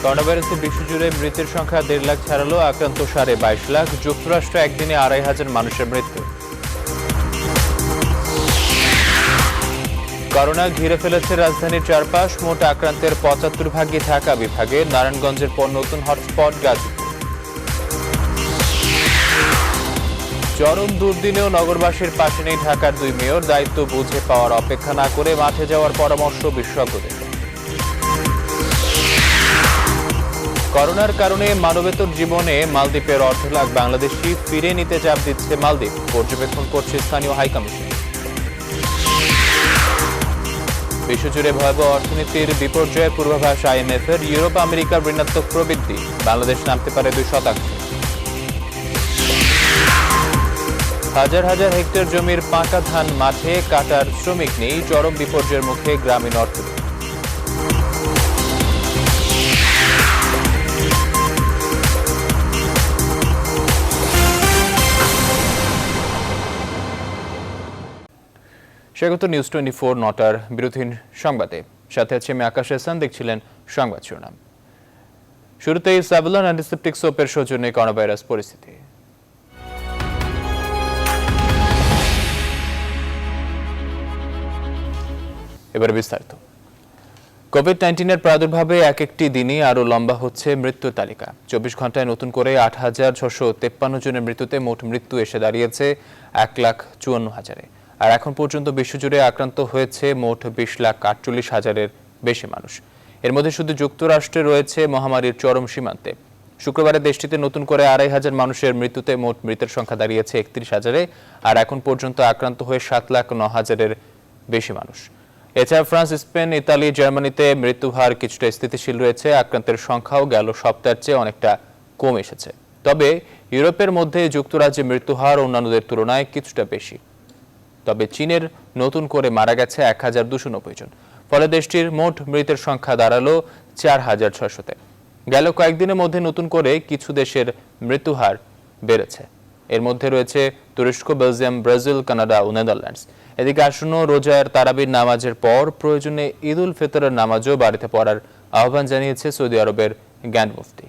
করোনাভাইরাসে বিশ্বজুড়ে মৃতের সংখ্যা 1.5 লাখ ছাড়ালো, আক্রান্ত 22.5 লাখ। যুক্তরাষ্ট্রে একদিনে 2,500 মানুষের মৃত্যু। করোনা ঘিরে ফেলেছে রাজধানীর চারপাশ, মোট আক্রান্তের 75 ভাগই ঢাকা বিভাগে। নারায়ণগঞ্জের পর নতুন হটস্পট গাজীপুর। চরম দুর্দিনেও নগরবাসীর পাশে নেই ঢাকার 2 মেয়র। দায়িত্ব বুঝে পাওয়ার অপেক্ষা না করে মাঠে যাওয়ার পরামর্শ বিশেষজ্ঞদের। করোনার কারণে মানবেতর জীবনে মালদ্বীপের 1.5 লাখ বাংলাদেশি ফিরে নিতে চাপ দিচ্ছে মালদ্বীপ, পর্যবেক্ষণ করছে স্থানীয় হাইকমিশন। বিশ্বজুড়ে ভয়াবহ অর্থনীতির বিপর্যয়ের পূর্বাভাস IMF-এর। ইউরোপ আমেরিকার ঋণাত্মক প্রবৃদ্ধি, বাংলাদেশ নামতে পারে 2%। হাজার হাজার হেক্টর জমির পাকা ধান মাঠে, কাটার শ্রমিক নেই। চরম বিপর্যয়ের মুখে গ্রামীণ অর্থনীতি। স্বাগত নিউজ 24 নটার বিরোধীন সংবাদে। সাথে আছে আমি আকাশ হাসান। দেখছিলেন সংবাদ শিরোনাম। শুরুতেই স্যাভলন অ্যান্টিসেপটিক সোপের সৌজন্যে করোনাভাইরাস পরিস্থিতি। এবার বিস্তারিত। কোভিড-19-এর প্রাদুর্ভাবে এক একটি দিনই আরও লম্বা হচ্ছে মৃত্যুর তালিকা। 24 ঘন্টায় নতুন করে 8,653 জনের মৃত্যুতে মোট মৃত্যু এসে দাঁড়িয়েছে 1,54,000-এ। আর এখন পর্যন্ত বিশ্বজুড়ে আক্রান্ত হয়েছে মোট 20,48,000-এর বেশি মানুষ। এর মধ্যে শুধু যুক্তরাষ্ট্রে রয়েছে মহামারীর চরম সীমান্তে। শুক্রবারে দেশটিতে নতুন করে 2,500 মানুষের মৃত্যুতে মোট মৃতের সংখ্যা দাঁড়িয়েছে 31,000-এ। আর এখন পর্যন্ত আক্রান্ত হয়ে 7,09,000-এর বেশি মানুষ। এছাড়া ফ্রান্স, স্পেন, ইতালি, জার্মানিতে মৃত্যুহার কিছুটা স্থিতিশীল রয়েছে। আক্রান্তের সংখ্যাও গেল সপ্তাহের চেয়ে অনেকটা কম এসেছে। তবে ইউরোপের মধ্যে যুক্তরাজ্যে মৃত্যুহার অন্যান্যদের তুলনায় কিছুটা বেশি। তবে চীনের নতুন করে মারা গেছে 1,290 জন। ফলে দেশটির মোট মৃতের সংখ্যা দাঁড়ালো 4,600-তে। গেল কয়েকদিনের মধ্যে নতুন করে কিছু দেশের মৃত্যুহার বেড়েছে। এর মধ্যে রয়েছে তুরস্ক, বেলজিয়াম, ব্রাজিল, কানাডা ও নেদারল্যান্ডস। এদিকে আসন্ন রোজার তারাবির নামাজের পর প্রয়োজনে ঈদ উল ফিতরের নামাজও বাড়িতে পড়ার আহ্বান জানিয়েছে সৌদি আরবের গ্র্যান্ড মুফতি।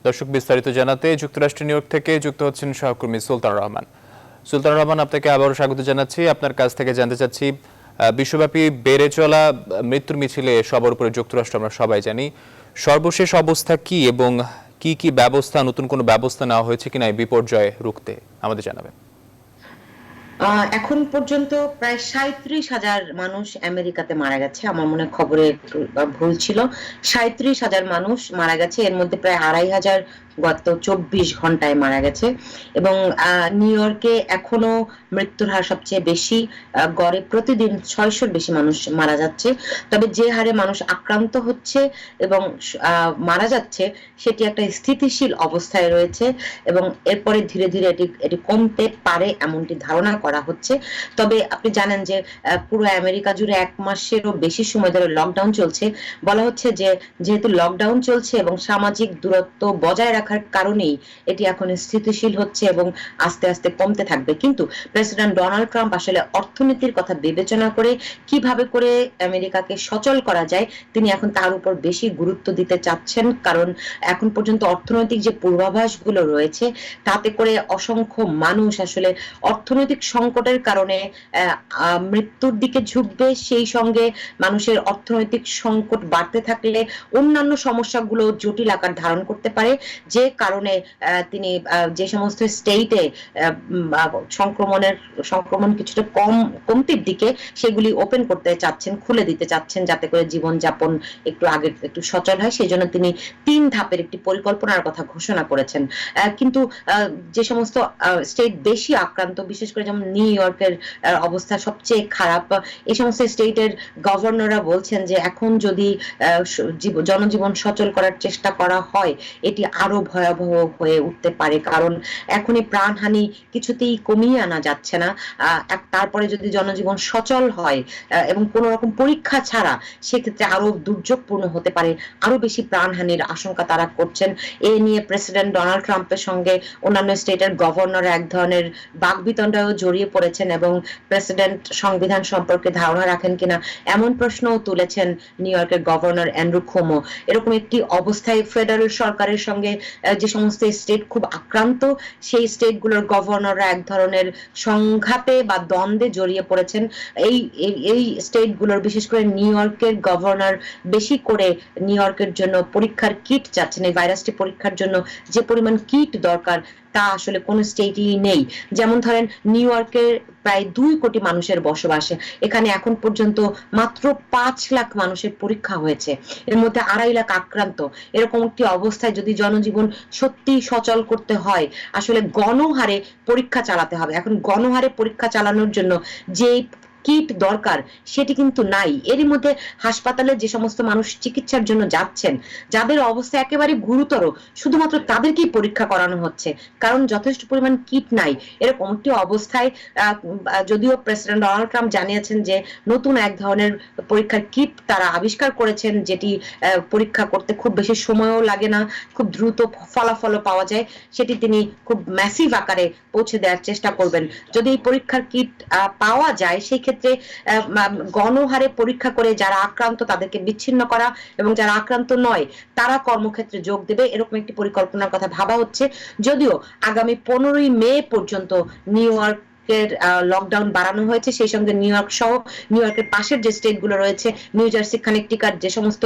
দর্শক, বিস্তারিত জানাতে যুক্তরাষ্ট্রের নিউ ইয়র্ক থেকে যুক্ত হচ্ছেন সহকর্মী সুলতান রহমান। সুলতান রহমান, আপনাকে আবারও স্বাগত জানাচ্ছি। আপনার কাছ থেকে জানতে চাচ্ছি, বিশ্বব্যাপী বেড়ে চলা মৃত্যুর মিছিলে সবার উপরে যুক্তরাষ্ট্র আমরা সবাই জানি। সর্বশেষ অবস্থা কি এবং কি কি ব্যবস্থা, নতুন কোনো ব্যবস্থা নেওয়া হয়েছে কিনা এই বিপর্যয় রুখতে আমাদের জানাবেন। এখন পর্যন্ত প্রায় 37,000 মানুষ আমেরিকাতে মারা গেছে। আমার মনে খবরে একটু ভুল ছিল। 37,000 মানুষ মারা গেছে। এর মধ্যে প্রায় 2,500 গত 24 ঘন্টায় মারা গেছে। এবং নিউ ইয়র্কে এখনো মৃত্যুর হার সবচেয়ে বেশি। গড়ে প্রতিদিন 600-র বেশি মানুষ মারা যাচ্ছে। তবে যে হারে মানুষ আক্রান্ত হচ্ছে এবং মারা যাচ্ছে সেটি একটা স্থিতিশীল অবস্থায় রয়েছে এবং এরপরে ধীরে ধীরে এটি কমতে পারে এমনটি ধারণা করা হচ্ছে। তবে আপনি জানেন যে পুরো আমেরিকা জুড়ে 1 মাসেরও বেশি সময় ধরে লকডাউন চলছে। বলা হচ্ছে যে যেহেতু লকডাউন চলছে এবং সামাজিক দূরত্ব বজায় রাখার কারণেই এটি এখন স্থিতিশীল হচ্ছে এবং আস্তে আস্তে কমতে থাকবে। কিন্তু প্রেসিডেন্ট ডোনাল্ড ট্রাম্প আসলে অর্থনীতির কথা বিবেচনা করে কিভাবে করে আমেরিকাকে সচল করা যায় তিনি এখন তার উপর বেশি গুরুত্ব দিতে চাচ্ছেন। কারণ এখন পর্যন্ত অর্থনৈতিক যে পূর্বাভাসগুলো রয়েছে তাতে করে অসংখ্য মানুষ আসলে অর্থনৈতিক সংকটের কারণে মৃত্যুর দিকে ঝুঁকবে। সেই সঙ্গে মানুষের অর্থনৈতিক সংকট বাড়তে থাকলে অন্যান্য সমস্যাগুলো জটিল আকার ধারণ করতে পারে, যে কারণে তিনি যে সমস্ত স্টেটে সংক্রমণ কিছুটা কমতির দিকে সেগুলি ওপেন করতে চাচ্ছেন, খুলে দিতে চাচ্ছেন, যাতে করে জীবনযাপন একটু সচল হয়। সেই জন্য তিনি 3 ধাপের একটি পরিকল্পনার কথা ঘোষণা করেছেন। কিন্তু যে সমস্ত স্টেট বেশি আক্রান্ত, বিশেষ করে যেমন নিউ ইয়র্কের অবস্থা সবচেয়ে খারাপ, এই সমস্ত স্টেটের গভর্নররা বলছেন যে এখন যদি জনজীবন সচল করার চেষ্টা করা হয় এটি আরো ভয়াবহ হয়ে উঠতে পারে, কারণ এখনই প্রাণহানি কিছুতেই কমিয়ে আনা যাচ্ছে না। তারপরে যদি জনজীবন সচল হয় এবং কোন রকম পরীক্ষা ছাড়া, সেক্ষেত্রে আরো দুর্যোগপূর্ণ হতে পারে, আরো বেশি প্রাণহানির আশঙ্কা তারা করছেন। এ নিয়ে প্রেসিডেন্ট ডোনাল্ড ট্রাম্পের সঙ্গে অন্যান্য স্টেটের গভর্নর এক ধরনের বাকবিতণ্ডায়ও জড়িয়ে পড়েছেন এবং প্রেসিডেন্ট সংবিধান সম্পর্কে ধারণা রাখেন কিনা এমন প্রশ্নও তুলেছেন নিউ ইয়র্কের গভর্নর অ্যান্ড্রু কুওমো। এরকম একটি অবস্থায় ফেডারেল সরকারের সঙ্গে যে সমস্ত স্টেট খুব আক্রান্ত, সেই স্টেটগুলোর গভর্নররা এক ধরনের সংঘাতে বা দ্বন্দ্বে জড়িয়ে পড়েছেন। এই স্টেটগুলোর, বিশেষ করে নিউ ইয়র্কের গভর্নর বেশি করে নিউ ইয়র্কের জন্য পরীক্ষার কিট চাচ্ছেন। এই ভাইরাসটি পরীক্ষার জন্য যে পরিমাণ কিট দরকার তা আসলে কোন স্টেটই নেই। যেমন ধরেন নিউ ইয়র্কের প্রায় 2 কোটি মানুষের বসবাস, এখানে এখন পর্যন্ত মাত্র 5 লাখ মানুষের পরীক্ষা হয়েছে, এর মধ্যে 2.5 লাখ আক্রান্ত। এরকম একটি অবস্থায় যদি জনজীবন সত্যি সচল করতে হয়, আসলে গণহারে পরীক্ষা চালাতে হবে। এখন গণহারে পরীক্ষা চালানোর জন্য যে কিট দরকার সেটি কিন্তু নাই। এরই মধ্যে হাসপাতালে যে সমস্ত মানুষ চিকিৎসার জন্য যাচ্ছেন, যাদের অবস্থা একেবারে গুরুতর, শুধুমাত্র তাদেরকেই পরীক্ষা করানো হচ্ছে, কারণ যথেষ্ট পরিমাণ কিট নাই। এরকম একটি অবস্থায় যদিও প্রেসিডেন্ট ডোনাল্ড ট্রাম্প জানিয়েছেন যে নতুন এক ধরনের পরীক্ষার কিট তারা আবিষ্কার করেছেন, যেটি পরীক্ষা করতে খুব বেশি সময়ও লাগে না, খুব দ্রুত ফলাফলও পাওয়া যায়, সেটি তিনি খুব ম্যাসিভ আকারে পৌঁছে দেওয়ার চেষ্টা করবেন। যদি এই পরীক্ষার কিট পাওয়া যায়, সেই ক্ষেত্রে গণহারে পরীক্ষা করে যারা আক্রান্ত তাদেরকে বিচ্ছিন্ন করা এবং যারা আক্রান্ত নয় তারা কর্মক্ষেত্রে যোগ দেবে, এরকম একটি পরিকল্পনার কথা ভাবা হচ্ছে। যদিও আগামী 15ই মে পর্যন্ত নিউ ইয়র্ক লকডাউন বাড়ানো হয়েছে, সেই সঙ্গে নিউ ইয়র্ক সহ নিউ ইয়র্কের পাশের যে স্টেট গুলো রয়েছে, নিউ জার্সি, কানেকটিকাট, যে সমস্ত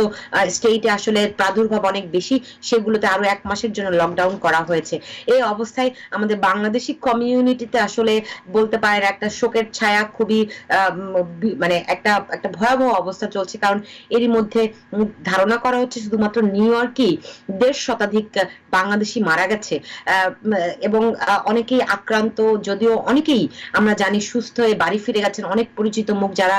স্টেটে আসলে প্রাদুর্ভাব অনেক বেশি, সেগুলোতে আরো 1 মাসের জন্য লকডাউন করা হয়েছে। এই অবস্থায় আমাদের বাংলাদেশি কমিউনিটিতে আসলে বলতে পারেন একটা শোকের ছায়া, খুবই মানে একটা ভয়াবহ অবস্থা চলছে, কারণ এরই মধ্যে ধারণা করা হচ্ছে শুধুমাত্র নিউ ইয়র্কেই 1.5 শতাধিক বাংলাদেশি মারা গেছে এবং অনেকেই আক্রান্ত, যদিও অনেকেই আমরা জানি সুস্থ হয়ে বাড়ি ফিরে গেছেন। অনেক পরিচিত মুখ যারা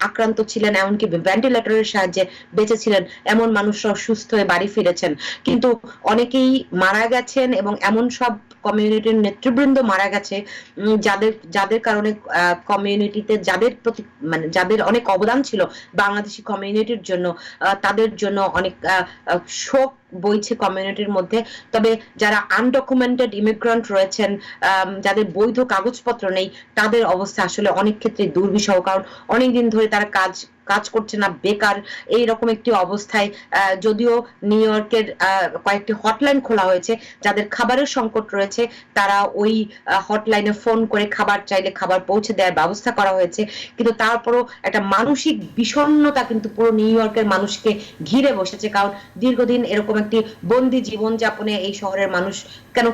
আক্রান্ত ছিলেন, এমনকি ভেন্টিলেটরের সাহায্যে বেঁচে ছিলেন, এমন মানুষরাও সুস্থ হয়ে বাড়ি ফিরেছেন। কিন্তু অনেকেই মারা গেছেন এবং এমন সব কমিউনিটির নেতৃবৃন্দ মারা গেছে যাদের কারণে কমিউনিটিতে যাদের প্রতি মানে যাদের অনেক অবদান ছিল বাংলাদেশি কমিউনিটির জন্য, তাদের জন্য অনেক শোক বইছে কমিউনিটির মধ্যে। তবে যারা আনডকুমেন্টেড ইমিগ্রেন্ট রয়েছেন, যাদের বৈধ কাগজপত্র নেই, তাদের অবস্থা আসলে অনেক ক্ষেত্রে দুর্বিষহ, কারণ অনেকদিন ধরে তারা কাজ করছে না, বেকার। এইরকম একটি অবস্থায় যদিও নিউ ইয়র্কের কয়েকটি হটলাইন খোলা হয়েছে, যাদের খাবারের সংকট রয়েছে তারা ওই হটলাইনে ফোন করে খাবার চাইলে খাবার পৌঁছে দেওয়ার ব্যবস্থা করা হয়েছে, কিন্তু তারপরও একটা মানসিক বিষণ্ণতা কিন্তু পুরো নিউ ইয়র্কের মানুষকে ঘিরে বসেছে, কারণ দীর্ঘদিন এরকম একটি বন্দি জীবনযাপনে এই শহরের মানুষ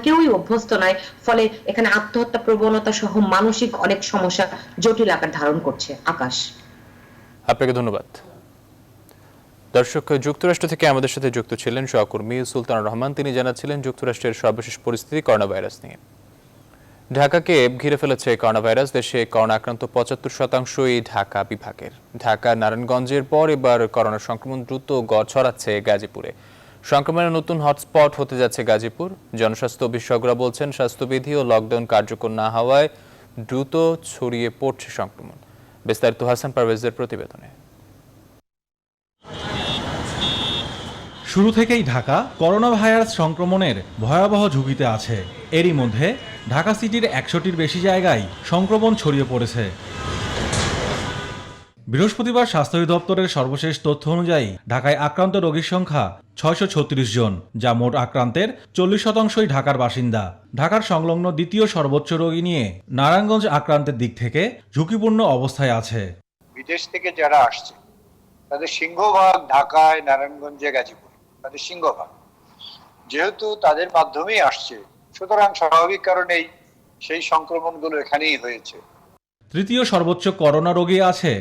কেউই অভ্যস্ত নয়। ফলে এখানে আত্মহত্যা প্রবণতা সহ মানসিক অনেক সমস্যা জটিল আকার ধারণ করছে। আকাশ, আপনাকে ধন্যবাদ। দর্শক, যুক্তরাষ্ট্র থেকে আমাদের সাথে যুক্ত ছিলেন সহকর্মী সুলতানুর রহমান। তিনি জানাচ্ছিলেন যুক্তরাষ্ট্রের সর্বশেষ পরিস্থিতি করোনা ভাইরাস নিয়ে। ঢাকাকে ঘিরে ফেলেছে করোনা ভাইরাস। দেশে করোনা আক্রান্ত 75%ই ঢাকা বিভাগের। ঢাকা নারায়ণগঞ্জের পর এবার করোনা সংক্রমণ দ্রুত ছড়াচ্ছে গাজীপুরে। সংক্রমণের নতুন হটস্পট হতে যাচ্ছে গাজীপুর। জনস্বাস্থ্য বিশেষজ্ঞরা বলছেন, স্বাস্থ্যবিধি ও লকডাউন কার্যকর না হওয়ায় দ্রুত ছড়িয়ে পড়ছে সংক্রমণ। বিস্তারিত হাসান পারভেজের প্রতিবেদনে। শুরু থেকেই ঢাকা করোনা ভাইরাস সংক্রমণের ভয়াবহ ঝুঁকিতে আছে। এরই মধ্যে ঢাকা সিটির 100টির বেশি জায়গায় সংক্রমণ ছড়িয়ে পড়েছে। বৃহস্পতিবার স্বাস্থ্য অধিদপ্তরের সর্বশেষ তথ্য অনুযায়ী ঢাকায় আক্রান্ত রোগীর সংখ্যা 636 জন, যা মোট আক্রান্তের 40%ই ঢাকার বাসিন্দা। ঢাকার সংলগ্ন দ্বিতীয় সর্বোচ্চ রোগী নিয়ে নারায়ণগঞ্জ আক্রান্তের দিক থেকে ঝুঁকিপূর্ণ অবস্থায় আছে। বিদেশ থেকে যারা আসছে তাদের সিংহভাগ ঢাকায়, নারায়ণগঞ্জে, গাজীপুর, তাদের সিংহভাগ। যেহেতু তাদের মাধ্যমেই আসছে, সুতরাং স্বাভাবিক কারণেই সেই সংক্রমণগুলো এখানেই হয়েছে। তৃতীয় সর্বোচ্চ করোনা রোগী আছে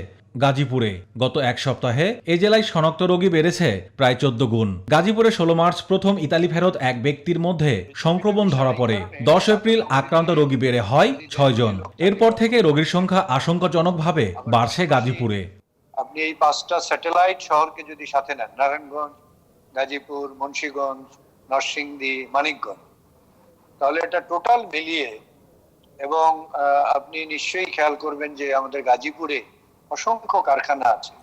গাজীপুরে। গত এক সপ্তাহে এ জেলায় শনাক্ত রোগী বেড়েছে প্রায় 14 গুণ। গাজীপুরে 16 মার্চ প্রথম ইতালি ফেরত এক ব্যক্তির মধ্যে সংক্রমণ ধরা পড়ে। 10 এপ্রিল আক্রান্ত রোগী বেড়ে হয় 6 জন। এরপর থেকে রোগীর সংখ্যা আশঙ্কাজনকভাবে বাড়ছে গাজীপুরে। আপনি এই 5টা স্যাটেলাইট শহরকে যদি সাথে নেন, নারায়ণগঞ্জ, গাজীপুর, মুন্সিগঞ্জ, নরসিংদী, মানিকগঞ্জ, তাহলে এটা টোটাল মিলিয়ে, এবং আপনি নিশ্চয়ই খেয়াল করবেন যে আমাদের গাজীপুরে অসংখ্য কারখানা আছে,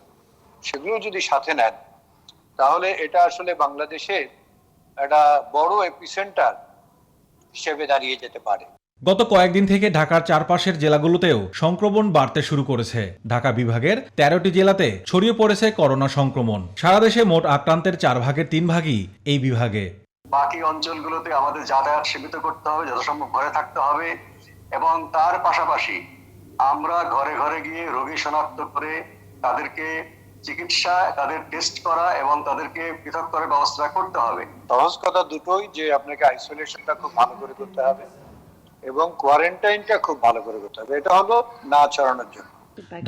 সেগুলো যদি সাথে নেন তাহলে এটা আসলে বাংলাদেশে একটা বড় এপিসেন্টার হিসেবে দাঁড়িয়ে যেতে পারে। গত কয়েকদিন থেকে ঢাকার চারপাশের জেলাগুলোতেও সংক্রমণ বাড়তে শুরু করেছে। ঢাকা বিভাগের 13টি জেলাতে ছড়িয়ে পড়েছে করোনা সংক্রমণ। সারা দেশে মোট আক্রান্তের 4 ভাগের 3 ভাগই এই বিভাগে। বাকি অঞ্চলগুলোতে আমাদের যাতায়াত সীমিত করতে হবে, যথাসম্ভব ঘরে থাকতে হবে, এবং তার পাশাপাশি আমরা ঘরে ঘরে গিয়ে রোগী শনাক্ত করে তাদেরকে চিকিৎসা, তাদের টেস্ট করা এবং তাদেরকে পৃথক করে ব্যবস্থা করতে হবে। সহজ কথা দুটোই, যে আপনাকে আইসোলেশনটা খুব ভালো করে করতে হবে এবং কোয়ারেন্টাইনটা খুব ভালো করে করতে হবে। এটা হলো না ছড়ানোর জন্য।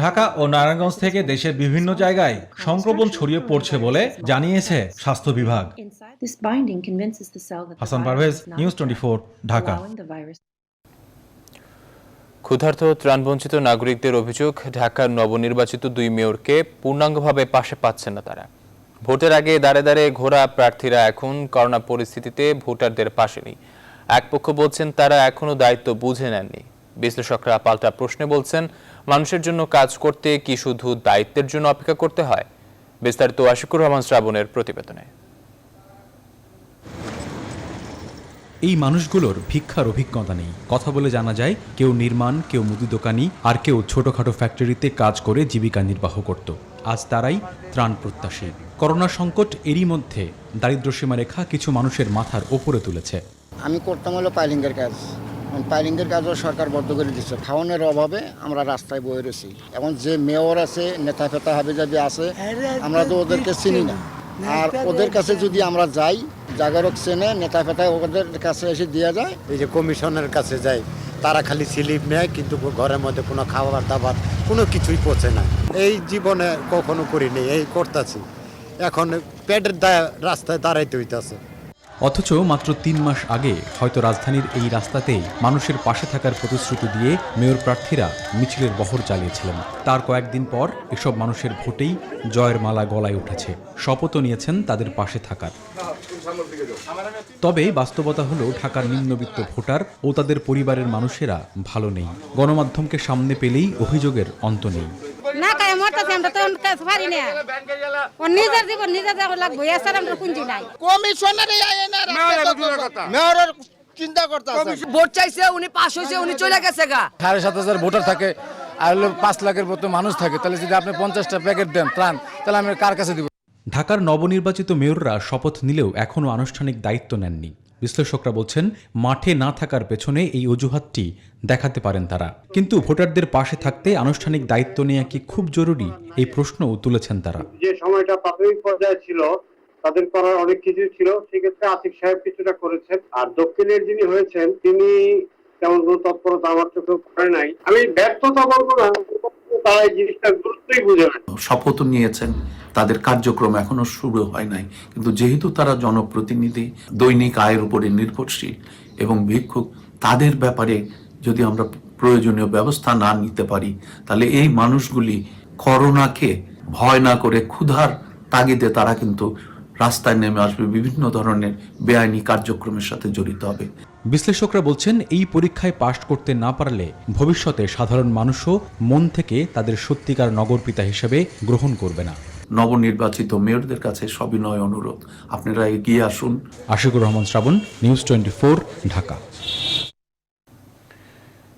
ঢাকা ও নারায়ণগঞ্জ থেকে দেশের বিভিন্ন জায়গায় সংক্রমণ ছড়িয়ে পড়ছে বলে জানিয়েছে স্বাস্থ্য বিভাগ। হাসান পারভেজ, নিউজ 24, ঢাকা। ক্ষুধার্ত ত্রাণবঞ্চিত নাগরিকদের অভিযোগ, ঢাকার নবনির্বাচিত 2 মেয়রকে পূর্ণাঙ্গভাবে পাশে পাচ্ছেন না তারা। ভোটের আগে দাঁড়ে দাঁড়ে ঘোরা প্রার্থীরা এখন করোনা পরিস্থিতিতে ভোটারদের পাশে নেই। এক পক্ষ বলছেন তারা এখনো দায়িত্ব বুঝে নেননি। বিশ্লেষকরা পাল্টা প্রশ্নে বলছেন, মানুষের জন্য কাজ করতে কি শুধু দায়িত্বের জন্য অপেক্ষা করতে হয়? বিস্তারিত আশিকুর রহমান শ্রাবণের প্রতিবেদনে। এই মানুষগুলোর ভিক্ষার অভিজ্ঞতা নেই। কথা বলে জানা যায়, কেউ নির্মাণ, কেউ মুদি দোকানি, আর কেউ ছোটখাটো ফ্যাক্টরিতে কাজ করে জীবিকা নির্বাহ করত। আজ তারাই ত্রাণ প্রত্যাশী। করোনা সংকট এরই মধ্যে দারিদ্র্যসীমা রেখা কিছু মানুষের মাথার ওপরে তুলেছে। আমি করতাম হলো পাইলিংয়ের কাজ। পাইলিংয়ের কাজও সরকার বন্ধ করে দিচ্ছে। খাওয়ানোর অভাবে আমরা রাস্তায় বয়ে রয়েছি। এখন যে মেয়র আছে, নেতা ফেতা হাবিজাবি আছে, আমরা তো ওদেরকে চিনি না। আর ওদের কাছে যদি আমরা যাই, জাগরক চেনে, নেতা ফেতা ওদের কাছে এসে দিয়ে যায়। এই যে কমিশনের কাছে যায়, তারা খালি স্লিপ নেয়, কিন্তু ঘরের মধ্যে কোনো খাবার দাবার কোনো কিছুই পচে না। এই জীবনে কখনো করিনি, এই করতেছি। এখন পেটের রাস্তায় দাঁড়াইতে হইতেছে। অথচ মাত্র 3 মাস আগে হয়তো রাজধানীর এই রাস্তাতেই মানুষের পাশে থাকার প্রতিশ্রুতি দিয়ে মেয়র প্রার্থীরা মিছিলের বহর চালিয়েছিলেন। তার কয়েকদিন পর এসব মানুষের ভোটেই জয়ের মালা গলায় উঠেছে। শপথও নিয়েছেন তাদের পাশে থাকার। তবে বাস্তবতা হলো, ঢাকার নিম্নবিত্ত ভোটার ও তাদের পরিবারের মানুষেরা ভালো নেই। গণমাধ্যমকে সামনে পেলেই অভিযোগের অন্ত নেই। না কায় মরতেছে, আমরা তো কাজ পারি না। ও নিজের জীবন নিজে যাব লাগবে, এছাড়া আমরা পুঁজি নাই। কমিশনারে মেয়রের চিন্তা করতেছে। ভোট চাইছে, উনি পাস হয়েছে, উনি চলে গেছে গা। 7,500 ভোটার থাকে আর 5 লাখের মতো মানুষ থাকে, তাহলে যদি আপনি 50টা প্যাকেট দেন ত্রাণ, তাহলে আমি কার কাছে দিব? ঢাকার নবনির্বাচিত মেয়ররা শপথ নিলেও এখনও আনুষ্ঠানিক দায়িত্ব নেননি। বিশ্লেষকরা বলছেন, মাঠে না থাকার পেছনে এই অজুহাতটি দেখাতে পারেন তারা। কিন্তু ভোটারদের পাশে থাকতে আনুষ্ঠানিক দায়িত্ব নেওয়া কি খুব জরুরি, এই প্রশ্নও তুলেছেন তারা। যে সময়টা প্রাথমিক পর্যায়ে ছিল, তাদের করার অনেক কিছু ছিল, সেক্ষেত্রে আতিক সাহেব কিছুটা করেছেন। আর দক্ষিণের যিনি হয়েছেন, তিনি তেমন কোনো তৎপরতা আমার চোখে পড়ে নাই। আমি ব্যর্থতা বলবো না, তারা এই জিনিসটা গুরুত্বই বুঝে না। শপথ নিয়েছেন, তাদের কার্যক্রম এখনো শুরু হয় নাই, কিন্তু যেহেতু তারা জনপ্রতিনিধি, দৈনিক আয়ের উপরে নির্ভরশীল এবং ভিক্ষুক, তাদের ব্যাপারে যদি আমরা প্রয়োজনীয় ব্যবস্থা না নিতে পারি, তাহলে এই মানুষগুলি করোনাকে ভয় না করে ক্ষুধার তাগিদে তারা কিন্তু রাস্তায় নেমে আসবে, বিভিন্ন ধরনের বেআইনি কার্যক্রমের সাথে জড়িত হবে। বিশ্লেষকরা বলছেন, এই পরীক্ষায় পাশ করতে না পারলে ভবিষ্যতে সাধারণ মানুষও মন থেকে তাদের সত্যিকার নগরপিতা হিসেবে গ্রহণ করবে না। নবনির্বাচিত মেয়রদের কাছে সবিনয় অনুরোধ, আপনারা এগিয়ে আসুন। আশিকুর রহমান শ্রাবণ, নিউজ 24, ঢাকা।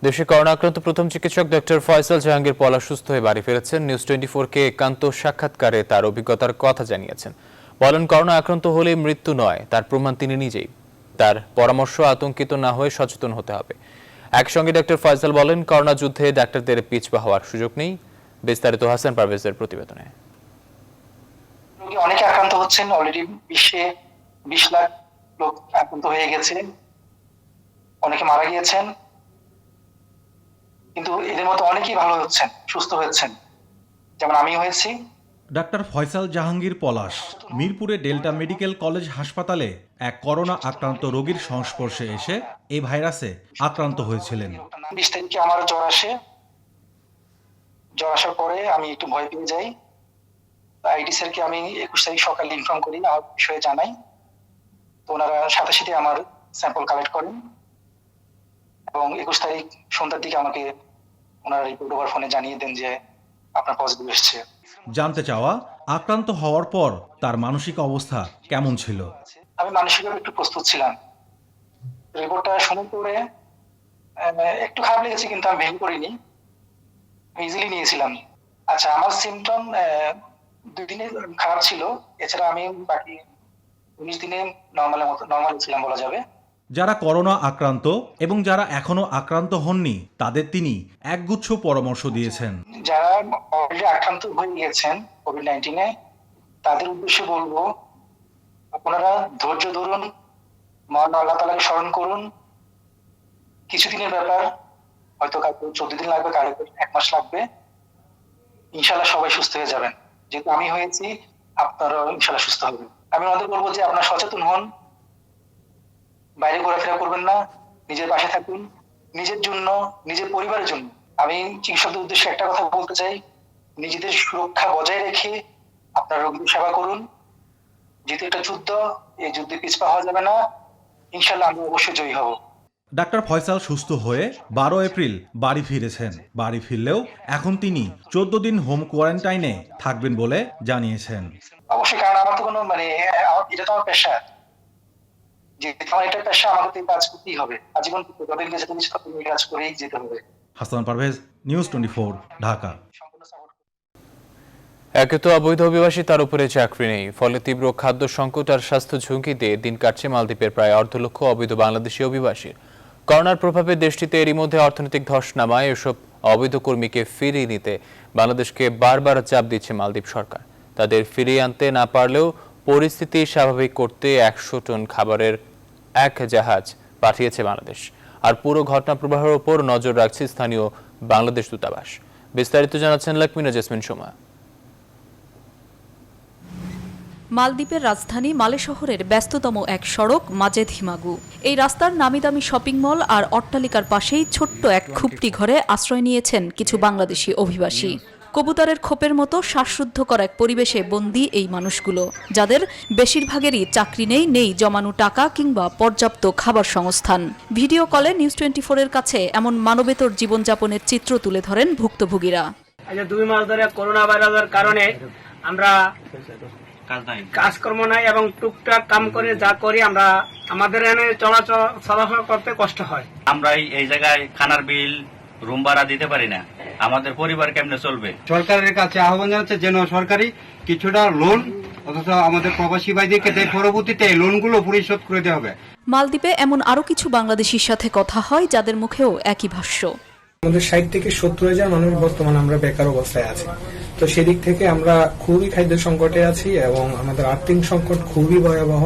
দেশে করোনা আক্রান্ত প্রথম চিকিৎসক ডক্টর ফয়সাল জাহাঙ্গীর পলা সুস্থ হয়ে বাড়ি ফিরেছেন। নিউজ 24-কে একান্ত সাক্ষাৎকারে তার অভিজ্ঞতার কথা জানিয়েছেন। বলেন, করোনা আক্রান্ত হলে মৃত্যু নয়, তার প্রমাণ তিনি নিজেই। তার পরামর্শ, আতঙ্কিত না হয়ে সচেতন হতে হবে। একসঙ্গে ডক্টর ফয়সাল বলেন, করোনা যুদ্ধে ডাক্তারদের পিছপা হওয়ার সুযোগ নেই। বিস্তারিত হাসান পারভেজের প্রতিবেদনে। অনেকে আক্রান্ত হচ্ছেন, অলরেডি বিশ্বে 20 লাখ লোক আক্রান্ত হয়ে গেছে, অনেকে মারা গিয়েছেন, কিন্তু এদের মধ্যে অনেকেই ভালো হচ্ছেন, সুস্থ হয়েছেন, যেমন আমি হয়েছি। ডাক্তার ফয়সাল জাহাঙ্গীর পলাশ মিরপুরে ডেল্টা মেডিকেল কলেজ হাসপাতালে এক করোনা আক্রান্ত রোগীর সংস্পর্শে এসে এই ভাইরাসে আক্রান্ত হয়েছিলেন। 20 তারিখে আমার জ্বর আসে, জ্বর আসার পরে আমি একটু ভয় পেয়ে যাই। আইডি স্যারকে আমি 21 তারিখ সকালে ইনফর্ম করি, আমার বিষয়ে জানাই। তো ওনারা সাথে সাথে আমার স্যাম্পল কালেক্ট করেন এবং 21 তারিখ সন্ধ্যার দিকে আমাকে ওনারা রিপোর্ট ওভার ফোনে জানিয়ে দেন যে আপনার পজিটিভ এসেছে। জানতে চাওয়া আক্রান্ত হওয়ার পর তার মানসিক অবস্থা কেমন ছিল। আমি মানসিকভাবে একটু প্রস্তুত ছিলাম। রিপোর্টটা শোনার পরে একটু খারাপ লেগেছে, কিন্তু আমি ভেঙে পড়িনি, ইজিলি নিয়েছিলাম। আচ্ছা, আমার সিমটম 2 দিনে খারাপ ছিল, এছাড়া আমি বাকি 19 দিনে নর্মাল ছিলাম বলা যাবে। যারা করোনা আক্রান্ত এবং যারা এখনো আক্রান্ত হননি তাদের তিনি একগুচ্ছ পরামর্শ দিয়েছেন। যারা অলরেডি আক্রান্ত হয়ে গিয়েছেন কোভিড-19-এ, তাদের উদ্দেশ্যে বলবো, আপনারা ধৈর্য ধরুন, মহান আল্লাহ তাআলাকে স্মরণ করুন। কিছুদিনের ব্যাপার, হয়তো কাউকে 14 দিন লাগবে, কারো 1 মাস লাগবে। ইনশাআল্লাহ সবাই সুস্থ হয়ে যাবেন। যেহেতু আমি হয়েছি, আপনারাও ইনশাআল্লাহ সুস্থ হবেন। আমি ওনাদের বলবো যে আপনারা সচেতন হন, বাইরে ঘোরাফেরা করবেন না, নিজের পাশে থাকুন, নিজের জন্য, নিজের পরিবারের জন্য। আমি চিকিৎসকদের উদ্দেশ্যে একটা কথা বলতে চাই, নিজেদের সুরক্ষা বজায় রেখে আপনারা রোগীর সেবা করুন। যেহেতু এটা যুদ্ধ, এই যুদ্ধে পিছপা হওয়া যাবে না। ইনশাআল্লাহ আমি অবশ্যই জয়ী হব। ডাক্তার ফয়সাল সুস্থ হয়ে 12 এপ্রিল বাড়ি ফিরেছেন। বাড়ি ফিরলেও এখন তিনি 14 দিন হোম কোয়ারেন্টাইনে থাকবেন বলে জানিয়েছেন। অবশ্যই, কারণ আমার তো কোনো এটা তো আমার পেশা, যেহেতু আমার এটা পেশা, আমাকে তো কাজ করতেই হবে। আজীবন যতদিন বেঁচে থাকি ততদিন কাজ করেই যেতে হবে। হাসান পারভেজ, নিউজ 24, ঢাকা। একে তো অবৈধ অভিবাসী, তার উপরে চাকরি নেই, ফলে তীব্র খাদ্য সংকট আর স্বাস্থ্য ঝুঁকিতে দিন কাটছে মালদ্বীপের প্রায় 1.5 লক্ষ অবৈধ বাংলাদেশি অভিবাসীর। করোনার প্রভাবে দেশটিতে এরই মধ্যে অর্থনৈতিক ধস নামায় এসব অবৈধ কর্মীকে ফিরিয়ে নিতে বাংলাদেশকে বারবার চাপ দিচ্ছে মালদ্বীপ সরকার। তাদের ফিরিয়ে আনতে না পারলেও পরিস্থিতি স্বাভাবিক করতে 100 টন খাবারের এক জাহাজ পাঠিয়েছে বাংলাদেশ। আর পুরো ঘটনা প্রবাহের ওপর নজর রাখছে স্থানীয় বাংলাদেশ দূতাবাস। বিস্তারিত জানাচ্ছেন লাকমিনা জেসমিন সোমা। মালদ্বীপের রাজধানী মালে শহরের ব্যস্ততম এক সড়ক মাজেদ হিমাগু। এই রাস্তার নামিদামি শপিং মল আর অট্টালিকার পাশেই ছোট্ট এক খুপটি ঘরে আশ্রয় নিয়েছেন কিছু বাংলাদেশি অভিবাসী। কবুতরের খোপের মতো শ্বাসরুদ্ধকর এক পরিবেশে বন্দী এই মানুষগুলো, যাদের বেশিরভাগেরই চাকরি নেই জমানো টাকা কিংবা পর্যাপ্ত খাবার সংস্থান। ভিডিও কলে নিউজ 24-এর কাছে এমন মানবেতর জীবনযাপনের চিত্র তুলে ধরেন ভুক্তভোগীরা। 2 মাস ধরে করোনা ভাইরাসের কারণে আমরা কাজকর্ম নাই এবং টুকটাক কাম করে যা করি আমরা, আমাদের এখানে চলাচল করতে কষ্ট হয়। আমরা এই জায়গায় খানার বিল, রুম ভাড়া দিতে পারি না, আমাদের পরিবার কেমনে চলবে? সরকারের কাছে আহ্বান জানাচ্ছে যেন সরকারি কিছুটা লোন অথচ আমাদের প্রবাসী ভাইদেরকে পরবর্তীতে এই লোনগুলো পরিশোধ করে দেওয়া হবে। মালদ্বীপে এমন আরো কিছু বাংলাদেশির সাথে কথা হয় যাদের মুখেও একই ভাষ্য। আমাদের 60 থেকে 70,000 মানুষ বর্তমানে আমরা বেকার অবস্থায় আছি। তো সেদিক থেকে আমরা খুবই খাদ্য সংকটে আছি এবং আমাদের আর্থিক সংকট খুবই ভয়াবহ।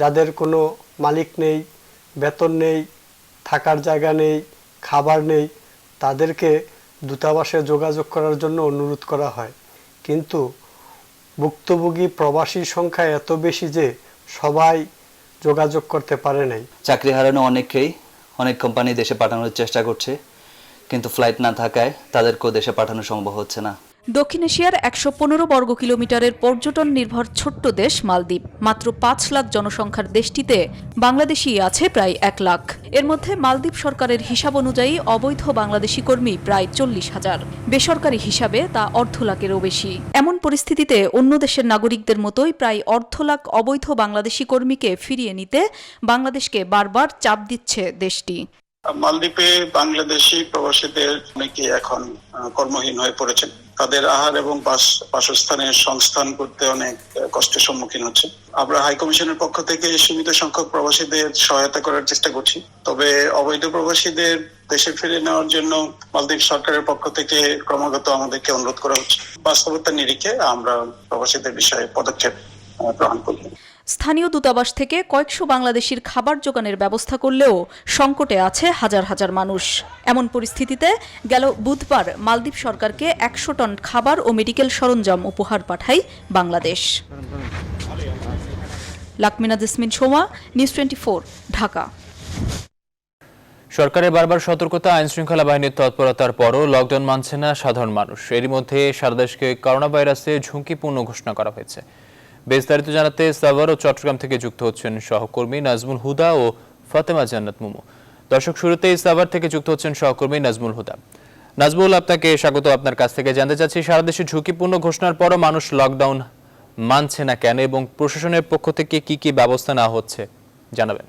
যাদের কোনো মালিক নেই, বেতন নেই, থাকার জায়গা নেই, খাবার নেই, তাদেরকে দূতাবাসে যোগাযোগ করার জন্য অনুরোধ করা হয়, কিন্তু ভুক্তভোগী প্রবাসীর সংখ্যা এত বেশি যে সবাই যোগাযোগ করতে পারে নাই। চাকরি হারানো অনেকেই অনেক কোম্পানি দেশে পাঠানোর চেষ্টা করছে, কিন্তু ফ্লাইট না থাকায় তাদেরকেও দেশে পাঠানো সম্ভব হচ্ছে না। দক্ষিণ এশিয়ার 115 বর্গ কিলোমিটারের পর্যটন নির্ভর ছোট্ট দেশ মালদ্বীপ। মাত্র 5 লাখ জনসংখ্যার দেশটিতে বাংলাদেশি আছে প্রায় 1 লাখ। এর মধ্যে মালদ্বীপ সরকারের হিসাব অনুযায়ী অবৈধ বাংলাদেশি কর্মী প্রায় 40,000, বেসরকারি হিসাবে তা 1.5 লাখেরও বেশি। এমন পরিস্থিতিতে অন্য দেশের নাগরিকদের মতোই প্রায় 1.5 লাখ অবৈধ বাংলাদেশি কর্মীকে ফিরিয়ে নিতে বাংলাদেশকে বারবার চাপ দিচ্ছে দেশটি। মালদ্বীপে বাংলাদেশি প্রবাসীদের অনেকে এখন কর্মহীন হয়ে পড়েছেন। তাদের আহার এবং বাসস্থানের সংস্থান করতে অনেক কষ্টের সম্মুখীন হচ্ছে। আমরা হাই কমিশনের পক্ষ থেকে সীমিত সংখ্যক প্রবাসীদের সহায়তা করার চেষ্টা করছি, তবে অবৈধ প্রবাসীদের দেশে ফিরে নেওয়ার জন্য মালদ্বীপ সরকারের পক্ষ থেকে ক্রমাগত আমাদেরকে অনুরোধ করা হচ্ছে। বাস্তবতার নিরিখে আমরা প্রবাসীদের বিষয়ে পদক্ষেপ গ্রহণ করব। স্থানীয় দূতাবাস থেকে কয়েকশো বাংলাদেশির খাবার জোগানের ব্যবস্থা করলেও সংকটে আছে হাজার হাজার মানুষ। এমন পরিস্থিতিতে গেল বুধবার মালদ্বীপ সরকারকে 100 টন খাবার ও মেডিকেল সরঞ্জাম উপহার পাঠায় বাংলাদেশ। লাকমিনা jasmine Soma, news 24, Dhaka. সরকারের বারবার সতর্কতা, আইন শৃঙ্খলা বাহিনীর তৎপরতার পরও লকডাউন মানছে না সাধারণ মানুষ। এরই মধ্যে সারা দেশকে করোনা ভাইরাসে ঝুঁকিপূর্ণ ঘোষণা করা হয়েছে। বিস্তারিত জানাতে সাভার ও চট্টগ্রাম থেকে যুক্ত হচ্ছেন সহকর্মী নাজমুল হুদা ও ফাতেমা জান্নাত মুমু। দর্শক, শুরুতেই সাভার থেকে যুক্ত হচ্ছেন সহকর্মী নাজমুল হুদা। নাজমুল, আপনাকে স্বাগত। আপনার কাছ থেকে জানতে চাচ্ছি, সারা দেশে ঝুঁকিপূর্ণ ঘোষণার পরও মানুষ লকডাউন মানছে না কেন এবং প্রশাসনের পক্ষ থেকে কি কি ব্যবস্থা নেওয়া হচ্ছে জানাবেন।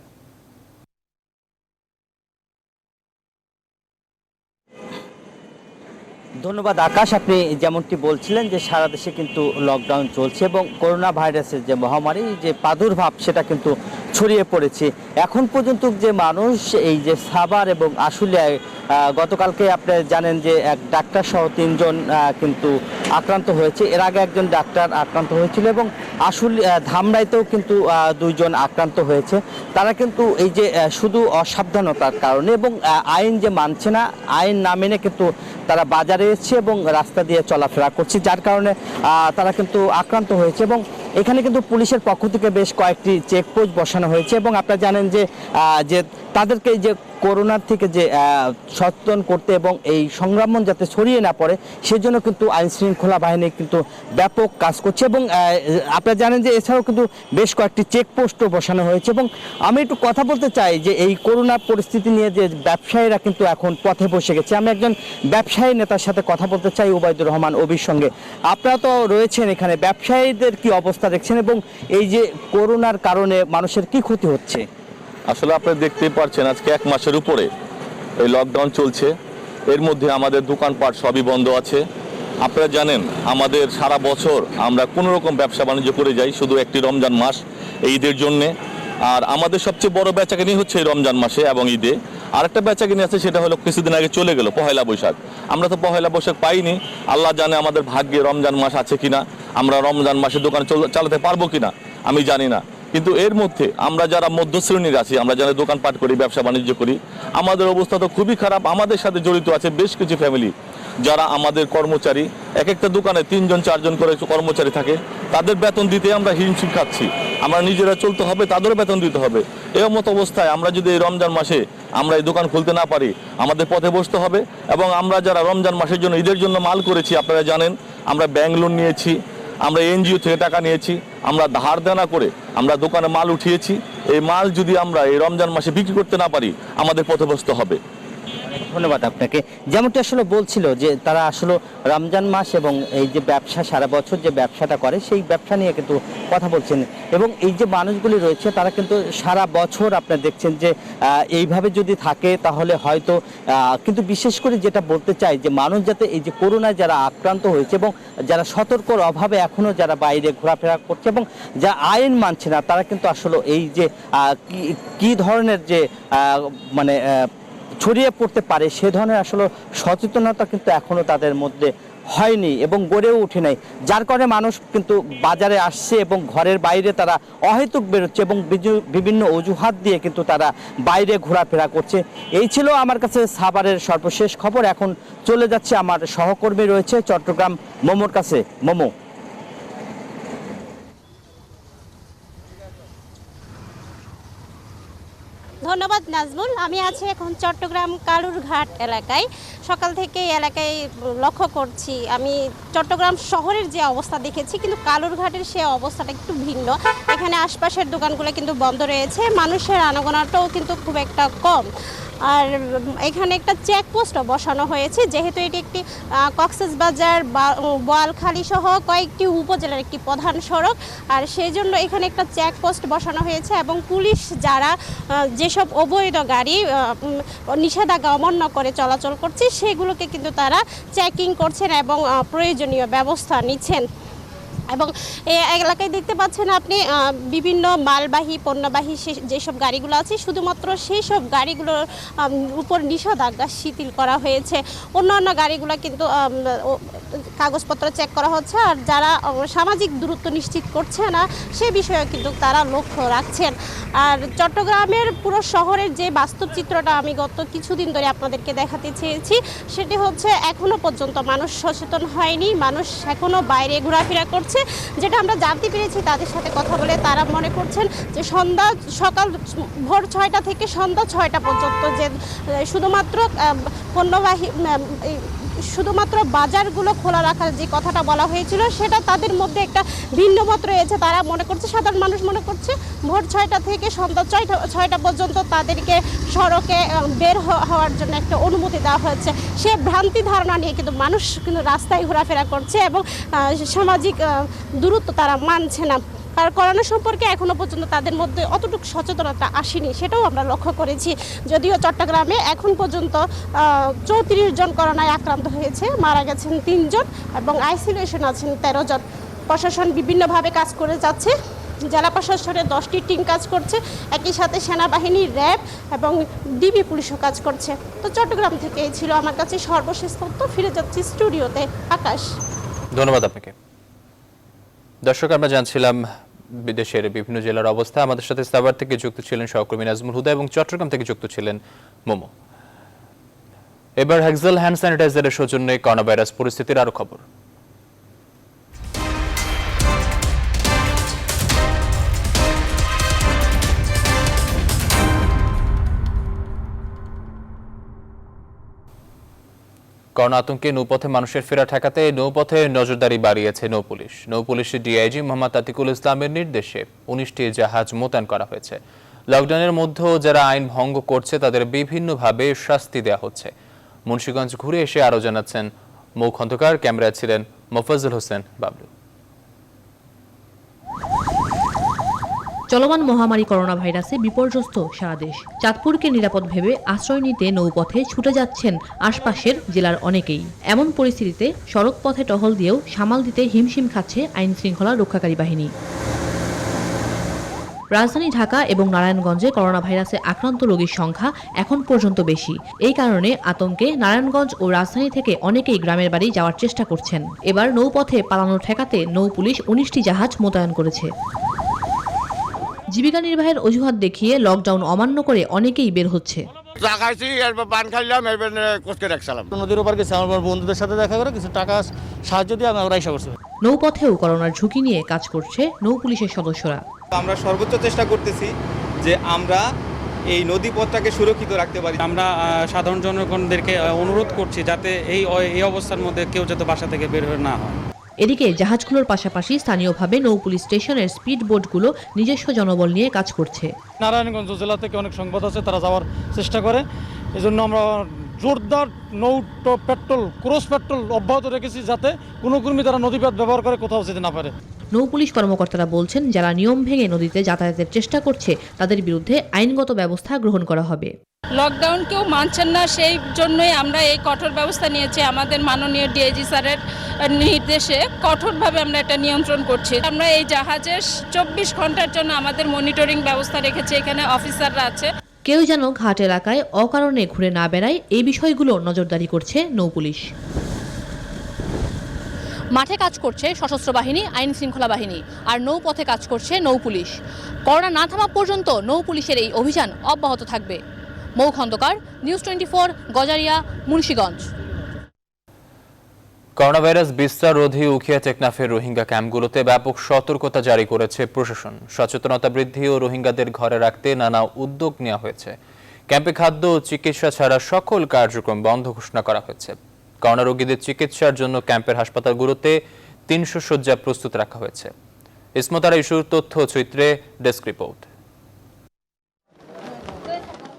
ধন্যবাদ আকাশ। আপনি যেমনটি বলছিলেন যে সারা দেশে কিন্তু লকডাউন চলছে এবং করোনা ভাইরাসের যে মহামারী, যে প্রাদুর্ভাব, সেটা কিন্তু ছড়িয়ে পড়েছে। এখন পর্যন্ত যে মানুষ এই যে সাভার এবং আশুলিয়ায় গতকালকে আপনি জানেন যে এক ডাক্তার সহ 3 জন কিন্তু আক্রান্ত হয়েছে। এর আগে একজন ডাক্তার আক্রান্ত হয়েছিল এবং ধামরাইতেও কিন্তু 2 জন আক্রান্ত হয়েছে। তারা কিন্তু এই যে শুধু অসাবধানতার কারণে এবং আইন যে মানছে না, আইন না মেনে কিন্তু তারা বাজারে এসেছে এবং রাস্তা দিয়ে চলাফেরা করছে, যার কারণে তারা কিন্তু আক্রান্ত হয়েছে। এবং এখানে কিন্তু পুলিশের পক্ষ থেকে বেশ কয়েকটি চেকপোস্ট বসানো হয়েছে এবং আপনারা জানেন যে তাদেরকে যে করোনার থেকে যে সচেতন করতে এবং এই সংক্রমণ যাতে ছড়িয়ে না পড়ে সেজন্য কিন্তু আইন শৃঙ্খলা বাহিনী কিন্তু ব্যাপক কাজ করছে। এবং আপনারা জানেন যে এছাড়াও কিন্তু বেশ কয়েকটি চেকপোস্টও বসানো হয়েছে। এবং আমি একটু কথা বলতে চাই যে এই করোনা পরিস্থিতি নিয়ে যে ব্যবসায়ীরা কিন্তু এখন পথে বসে গেছে। আমি একজন ব্যবসায়ী নেতার সাথে কথা বলতে চাই, ওবায়দুর রহমান অবির সঙ্গে। আপনারা তো রয়েছেন এখানে, ব্যবসায়ীদের কি অবস্থা দেখছেন এবং এই যে করোনার কারণে মানুষের কি ক্ষতি হচ্ছে? আসলে আপনারা দেখতেই পাচ্ছেন আজকে 1 মাসের উপরে এই লকডাউন চলছে। এর মধ্যে আমাদের দোকানপাট সবই বন্ধ আছে। আপনারা জানেন আমাদের সারা বছর আমরা কোনো রকম ব্যবসা বাণিজ্য করে যাই, শুধু একটি রমজান মাস এই ঈদের জন্যে। আর আমাদের সবচেয়ে বড় বেচাকেনি হচ্ছে এই রমজান মাসে এবং ঈদে। আরেকটা বেচাকেনি আছে, সেটা হলো কিছুদিন আগে চলে গেল পহেলা বৈশাখ। আমরা তো পহেলা বৈশাখ পাইনি, আল্লাহ জানে আমাদের ভাগ্যে রমজান মাস আছে কিনা, আমরা রমজান মাসে দোকান চালাতে পারবো কিনা আমি জানি না। কিন্তু এর মধ্যে আমরা যারা মধ্যশ্রেণীর আছি, আমরা যারা দোকানপাট করি, ব্যবসা বাণিজ্য করি, আমাদের অবস্থা তো খুবই খারাপ। আমাদের সাথে জড়িত আছে বেশ কিছু ফ্যামিলি যারা আমাদের কর্মচারী, এক একটা দোকানে 3 জন 4 জন করে কর্মচারী থাকে। তাদের বেতন দিতে আমরা হিমশিম খাচ্ছি। আমরা নিজেরা চলতে হবে, তাদেরও বেতন দিতে হবে। এর মতো অবস্থায় আমরা যদি এই রমজান মাসে আমরা এই দোকান খুলতে না পারি, আমাদের পথে বসতে হবে। এবং আমরা যারা রমজান মাসের জন্য, ঈদের জন্য মাল করেছি, আপনারা জানেন আমরা ব্যাংক লোন নিয়েছি, আমরা এনজিও থেকে টাকা নিয়েছি, আমরা ধার দেনা করে আমরা দোকানে মাল উঠিয়েছি। এই মাল যদি আমরা এই রমজান মাসে বিক্রি করতে না পারি, আমাদের পথে বসতে হবে। ধন্যবাদ আপনাকে। যেমনটি আসলে বলছিল যে তারা আসলে রমজান মাস এবং এই যে ব্যবসা, সারা বছর যে ব্যবসাটা করে সেই ব্যবসা নিয়ে কিন্তু কথা বলছেন। এবং এই যে মানুষগুলি রয়েছে তারা কিন্তু সারা বছর আপনারা দেখছেন যে এইভাবে যদি থাকে তাহলে হয়তো, কিন্তু বিশেষ করে যেটা বলতে চাই যে মানুষ যাতে এই যে করোনায় যারা আক্রান্ত হয়েছে এবং যারা সতর্কর অভাবে এখনও যারা বাইরে ঘোরাফেরা করছে এবং যা আইন মানছে না, তারা কিন্তু আসলে এই যে কি ধরনের যে মানে ছড়িয়ে পড়তে পারে সে ধরনের আসলে সচেতনতা কিন্তু এখনো তাদের মধ্যে হয়নি এবং গড়েও উঠে নাই, যার কারণে মানুষ কিন্তু বাজারে আসছে এবং ঘরের বাইরে তারা অহেতুক বেরোচ্ছে এবং বিভিন্ন অজুহাত দিয়ে কিন্তু তারা বাইরে ঘোরাফেরা করছে। এই ছিল আমার কাছে সাভারের সর্বশেষ খবর। এখন চলে যাচ্ছে আমার সহকর্মী রয়েছে চট্টগ্রাম মোমোর কাছে। মোমো। ধন্যবাদ নাজমুল। আমি আছি এখন চট্টগ্রাম কালুরঘাট এলাকায়। সকাল থেকে এলাকায় লক্ষ্য করছি, আমি চট্টগ্রাম শহরের যে অবস্থা দেখেছি, কিন্তু কালুরঘাটের সে অবস্থাটা একটু ভিন্ন। এখানে আশপাশের দোকানগুলো কিন্তু বন্ধ রয়েছে, মানুষের আনাগোনাটাও কিন্তু খুব একটা কম। আর এখানে একটা চেকপোস্টও বসানো হয়েছে, যেহেতু এটি একটি কক্সবাজার বোয়ালখালী সহ কয়েকটি উপজেলার একটি প্রধান সড়ক, আর সেই জন্য এখানে একটা চেকপোস্ট বসানো হয়েছে এবং পুলিশ যারা যেসব অবৈধ গাড়ি নিষেধাজ্ঞা অমান্য করে চলাচল করছে সেগুলোকে কিন্তু তারা চেকিং করছেন এবং প্রয়োজনীয় ব্যবস্থা নিচ্ছেন। এবং এই এলাকায় দেখতে পাচ্ছেন আপনি বিভিন্ন মালবাহী পণ্যবাহী যেসব গাড়িগুলো আছে শুধুমাত্র সেই সব গাড়িগুলোর উপর নিষেধাজ্ঞা শিথিল করা হয়েছে। অন্যান্য গাড়িগুলো কিন্তু কাগজপত্র চেক করা হচ্ছে, আর যারা সামাজিক দূরত্ব নিশ্চিত করছে না সে বিষয়ে কিন্তু তারা লক্ষ্য রাখছেন। আর চট্টগ্রামের পুরো শহরের যে বাস্তব চিত্রটা আমি গত কিছুদিন ধরে আপনাদেরকে দেখাতে চেয়েছি সেটি হচ্ছে এখনও পর্যন্ত মানুষ সচেতন হয়নি, মানুষ এখনও বাইরে ঘোরাফেরা করছে। যেটা আমরা জানতে পেরেছি তাদের সাথে কথা বলে, তারা মনে করছেন যে সকাল ভোর 6টা থেকে সন্ধ্যা 6টা পর্যন্ত যে শুধুমাত্র পণ্যবাহী শুধুমাত্র বাজারগুলো খোলা রাখার যে কথাটা বলা হয়েছিল সেটা তাদের মধ্যে একটা ভিন্ন মত রয়েছে। তারা মনে করছে, সাধারণ মানুষ মনে করছে ভোর 6টা থেকে সন্ধ্যা 6টা পর্যন্ত তাদেরকে সড়কে বের হওয়ার জন্য একটা অনুমতি দেওয়া হয়েছে। সে ভ্রান্তি ধারণা নিয়ে কিন্তু মানুষ কিন্তু রাস্তায় ঘোরাফেরা করছে এবং সামাজিক দূরত্ব তারা মানছে না। আর করোনা সম্পর্কে এখনো পর্যন্ত তাদের মধ্যে অতটুকু সচেতনতা আসেনি, সেটাও আমরা লক্ষ্য করেছি। যদিও চট্টগ্রামে এখন পর্যন্ত 34 জন করোনায় আক্রান্ত হয়েছে, মারা গেছেন 3 জন এবং আইসোলেশন আছেন 13 জন। প্রশাসন বিভিন্নভাবে কাজ করে যাচ্ছে। জেলা প্রশাসনের 10টি টিম কাজ করছে, একই সাথে সেনাবাহিনী, র্যাব এবং ডিবি পুলিশও কাজ করছে। তো চট্টগ্রাম থেকে এই ছিল আমার কাছে সর্বশেষ তথ্য। ফিরে যাচ্ছি স্টুডিওতে। আকাশ, ধন্যবাদ আপনাকে। দর্শক, আমরা জানছিলাম বিদেশের বিভিন্ন জেলার অবস্থা। আমাদের সাথে সাভার থেকে যুক্ত ছিলেন সহকর্মী নাজমুল হুদা এবং চট্টগ্রাম থেকে যুক্ত ছিলেন মোমো। এবার হেক্সেল হ্যান্ড স্যানিটাইজারের সৌজন্যে করোনা ভাইরাস পরিস্থিতির আরো খবর। করোনা আতঙ্কে নৌপথে মানুষের ফেরা ঠেকাতে নৌপথে নজরদারি বাড়িয়েছে নৌপুলিশ। নৌপুলিশের ডিআইজি মোহাম্মদ আতিকুল ইসলামের নির্দেশে 19টি জাহাজ মোতায়েন করা হয়েছে। লকডাউনের মধ্যেও যারা আইন ভঙ্গ করছে তাদের বিভিন্নভাবে শাস্তি দেওয়া হচ্ছে। মুন্সিগঞ্জ ঘুরে এসে আরও জানাচ্ছেন মৌ খন্দকার। ক্যামেরায় ছিলেন মোফাজ্জল হোসেন বাবলু। চলমান মহামারী করোনা ভাইরাসে বিপর্যস্ত সারা দেশ। চাঁদপুরকে নিরাপদ ভেবে আশ্রয় নিতে নৌপথে ছুটে যাচ্ছেন আশপাশের জেলার অনেকেই। এমন পরিস্থিতিতে সড়ক পথে টহল দিয়েও সামাল দিতে হিমশিম খাচ্ছে আইন শৃঙ্খলা রক্ষাকারী বাহিনী। রাজধানী ঢাকা এবং নারায়ণগঞ্জে করোনা ভাইরাসে আক্রান্ত রোগীর সংখ্যা এখন পর্যন্ত বেশি। এই কারণে আতঙ্কে নারায়ণগঞ্জ ও রাজধানী থেকে অনেকেই গ্রামের বাড়ি যাওয়ার চেষ্টা করছেন। এবার নৌপথে পালানো ঠেকাতে নৌপুলিশ 19টি জাহাজ মোতায়েন করেছে। জীবিকা নির্বাহের অজুহাত দেখিয়ে লকডাউন অমান্য করে অনেকেই বের হচ্ছে। নদীর ওপার গেছে, আমার বন্ধুদের সাথে দেখা করে কিছু টাকা সাহায্য দিয়ে আমরা আশা করছি। নৌপথেও করোনার ঝুঁকি নিয়ে কাজ করছে নৌপুলিশের সদস্যরা। আমরা সর্বোচ্চ চেষ্টা করতেছি যে আমরা এই নদী পথটাকে সুরক্ষিত রাখতে পারি। আমরা সাধারণ জনগণদেরকে অনুরোধ করছি যাতে এই অবস্থার মধ্যে কেউ যাতে বাসা থেকে বের হয়ে না হয়। এদিকে জাহাজগুলোর পাশাপাশি স্থানীয়ভাবে নৌপুলিশ স্টেশনের স্পিড বোটগুলো নিজস্ব জনবল নিয়ে কাজ করছে। নারায়ণগঞ্জ জেলা থেকে অনেক সংবাদ আছে, তারা যাওয়ার চেষ্টা করে। এজন্য আমরা জোরদার পেট্রোল, ক্রস পেট্রোল অব্যাহত রেখেছি যাতে কোনো কর্মী তারা নদীপথ ব্যবহার করে কোথাও যেতে না পারে। নৌপুলিশ কর্মকর্তারা বলছেন, যারা নিয়ম ভেঙে নদীতে যাতায়াতের চেষ্টা করছে তাদের বিরুদ্ধে আইনগত ব্যবস্থা গ্রহণ করা হবে। লকডাউন কেউ মানছেন না, সেই জন্যই আমরা এই কঠোর ব্যবস্থা নিয়েছি। আমাদের মাননীয় ডিআইজি স্যারের নির্দেশে কঠোরভাবে আমরা এটা নিয়ন্ত্রণ করছি। আমরা এই জাহাজের 24 ঘন্টার জন্য আমাদের মনিটরিং ব্যবস্থা রেখেছি, এখানে অফিসাররা আছে। কেউ যেন ঘাট এলাকায় অকারণে ঘুরে না বেড়ায়, এই বিষয়গুলো নজরদারি করছে নৌপুলিশ। মাঠে কাজ করছে সশস্ত্র বাহিনী, আইন শৃঙ্খলা বাহিনী, আর নৌপথে কাজ করছে নৌপুলিশ। করোনা না থামা পর্যন্ত নৌপুলিশের এই অভিযান অব্যাহত থাকবে। Mou Khandaker, news 24, Gazaria, Munshiganj. Corona virus বিস্তার রোধে উখিয়া টেকনাফের রোহিঙ্গা ক্যাম্পগুলোতে ব্যাপক সতর্কতা জারি করেছে প্রশাসন। সচেতনতা বৃদ্ধি ও রোহিঙ্গাদের ঘরে রাখতে নানা উদ্যোগ নেওয়া হয়েছে। ক্যাম্পে খাদ্য ও চিকিৎসা ছাড়া সকল কার্যক্রম বন্ধ ঘোষণা করা হয়েছে। করোনা রোগীদের চিকিৎসার জন্য ক্যাম্পের হাসপাতালগুলোতে 300 শয্যা প্রস্তুত রাখা হয়েছে। ইসমতারা ইস্যুর তথ্য চিত্রে ডেস্ক রিপোর্ট।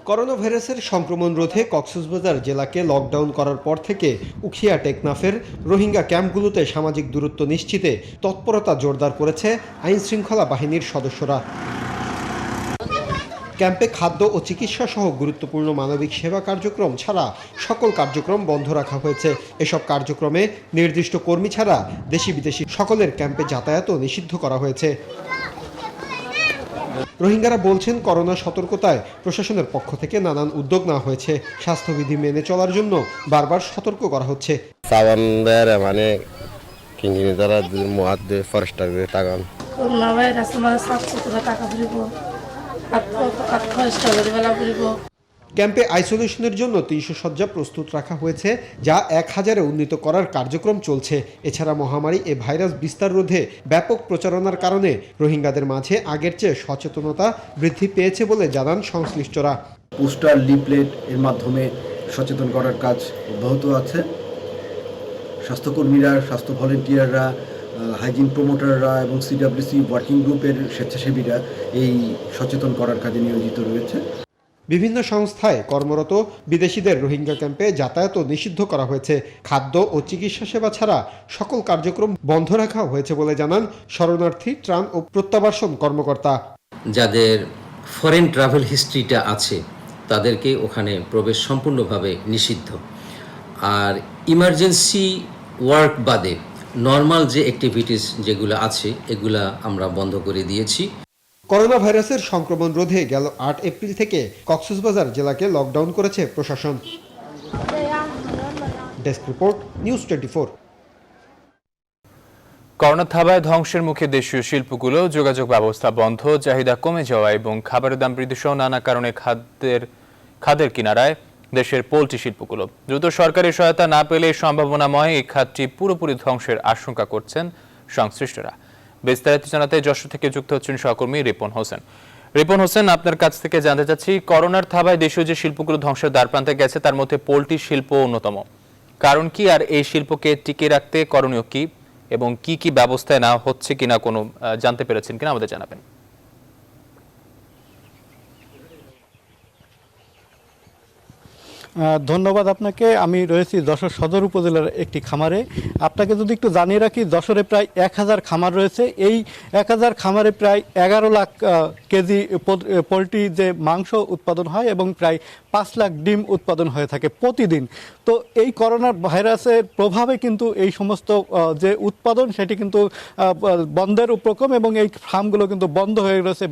করোনা ভাইরাসের সংক্রমণ রোধে কক্সবাজার জেলাকে লকডাউন করার পর থেকে উখিয়া টেকনাফের রোহিঙ্গা ক্যাম্পগুলোতে সামাজিক দূরত্ব নিশ্চিতে তৎপরতা জোরদার করেছে আইন শৃঙ্খলা বাহিনীর সদস্যরা। ক্যাম্পে খাদ্য ও চিকিৎসা সহ গুরুত্বপূর্ণ মানবিক সেবা কার্যক্রম ছাড়া সকল কার্যক্রম বন্ধ রাখা হয়েছে। এসব কার্যক্রমে নির্দিষ্ট কর্মী ছাড়া দেশি বিদেশি সকলের ক্যাম্পে যাতায়াতও নিষিদ্ধ করা হয়েছে। রোহিঙ্গারা বলছেন, করোনা সতর্কতায় প্রশাসনের পক্ষ থেকে নানান উদ্যোগ নেওয়া হয়েছে। স্বাস্থ্যবিধি মেনে চলার জন্য বারবার সতর্ক করা হচ্ছে। মানে তারা ফরেস্টার তাকান ক্যাম্পে আইসোলেশনের জন্য 300 শয্যা প্রস্তুত রাখা হয়েছে, যা 1000-এ উন্নীত করার কার্যক্রম চলছে। এছাড়া মহামারী এ ভাইরাস বিস্তার রোধে ব্যাপক প্রচারণার কারণে রোহিঙ্গাদের মাঝে আগের চেয়ে সচেতনতা বৃদ্ধি পেয়েছে বলে জানান সংশ্লিষ্টরা। পোস্টার, লিফলেট এর মাধ্যমে সচেতন করার কাজ অব্যাহত আছে। স্বাস্থ্যকর্মীরা, স্বাস্থ্য ভলেন্টিয়াররা, হাইজিন প্রমোটাররা এবং সিডব্লিউসি ওয়ার্কিং গ্রুপের স্বেচ্ছাসেবীরা এই সচেতন করার কাজে নিয়োজিত রয়েছে। বিভিন্ন সংস্থায় কর্মরত বিদেশিদের রোহিঙ্গা ক্যাম্পে যাতায়াতও নিষিদ্ধ করা হয়েছে। খাদ্য ও চিকিৎসা সেবা ছাড়া সকল কার্যক্রম বন্ধ রাখা হয়েছে বলে জানান শরণার্থী, ত্রাণ ও প্রত্যাবাসন কর্মকর্তা। যাদের ফরেন ট্রাভেল হিস্ট্রিটা আছে তাদেরকে ওখানে প্রবেশ সম্পূর্ণভাবে নিষিদ্ধ। আর ইমার্জেন্সি ওয়ার্ক বাদে নর্মাল যে অ্যাক্টিভিটিস যেগুলো আছে এগুলা আমরা বন্ধ করে দিয়েছি। করোনা ভাইরাসের সংক্রমণ রোধে গেল 8 এপ্রিল থেকে কক্সবাজার জেলাকে লকডাউন করেছে প্রশাসন। Desk report, news 24। করোনা থাবায় ধ্বংসের মুখে দেশীয় শিল্পগুলো, যোগাযোগ ব্যবস্থা বন্ধ, চাহিদা কমে যাওয়া এবং খাবারের দাম বৃদ্ধি সহ নানা কারণে খাদ্যের কিনারায় দেশের পোল্ট্রি শিল্পগুলো। দ্রুত সরকারি সহায়তা না পেলে সম্ভাবনাময় এই খাতটি পুরোপুরি ধ্বংসের আশঙ্কা করছেন সংশ্লিষ্টরা। বিস্তারিত জানাতে যশোর থেকে যুক্ত হচ্ছেন সহকর্মী রিপন হোসেন। রিপন হোসেন, আপনার কাছ থেকে জানতে চাচ্ছি, করোনার থাবায় দেশীয় যে শিল্পগুলো ধ্বংসের দ্বারপ্রান্তে গেছে তার মধ্যে পোল্ট্রি শিল্প অন্যতম। কারণ কি, আর এই শিল্পকে টিকিয়ে রাখতে করণীয় কি এবং কি কি ব্যবস্থায় নেওয়া হচ্ছে কিনা কোনো জানতে পেরেছেন কিনা আমাদের জানাবেন। ধন্যবাদ আপনাকে। আমি রয়েছি যশোর সদর উপজেলার একটি খামারে। আপনাকে যদি একটু জানিয়ে রাখি, যশোরে প্রায় 1000 খামার রয়েছে। এই 1000 খামারে প্রায় 11 লাখ কেজি পোলট্রি যে মাংস উৎপাদন হয় এবং প্রায় 5 লাখ ডিম উৎপাদন হয়ে থাকে প্রতিদিন। তো এই করোনা ভাইরাসের প্রভাবে কিন্তু এই সমস্ত যে উৎপাদন সেটি কিন্তু বন্ধের উপক্রম এবং এই ফার্মগুলো কিন্তু বন্ধ হয়ে রয়েছে।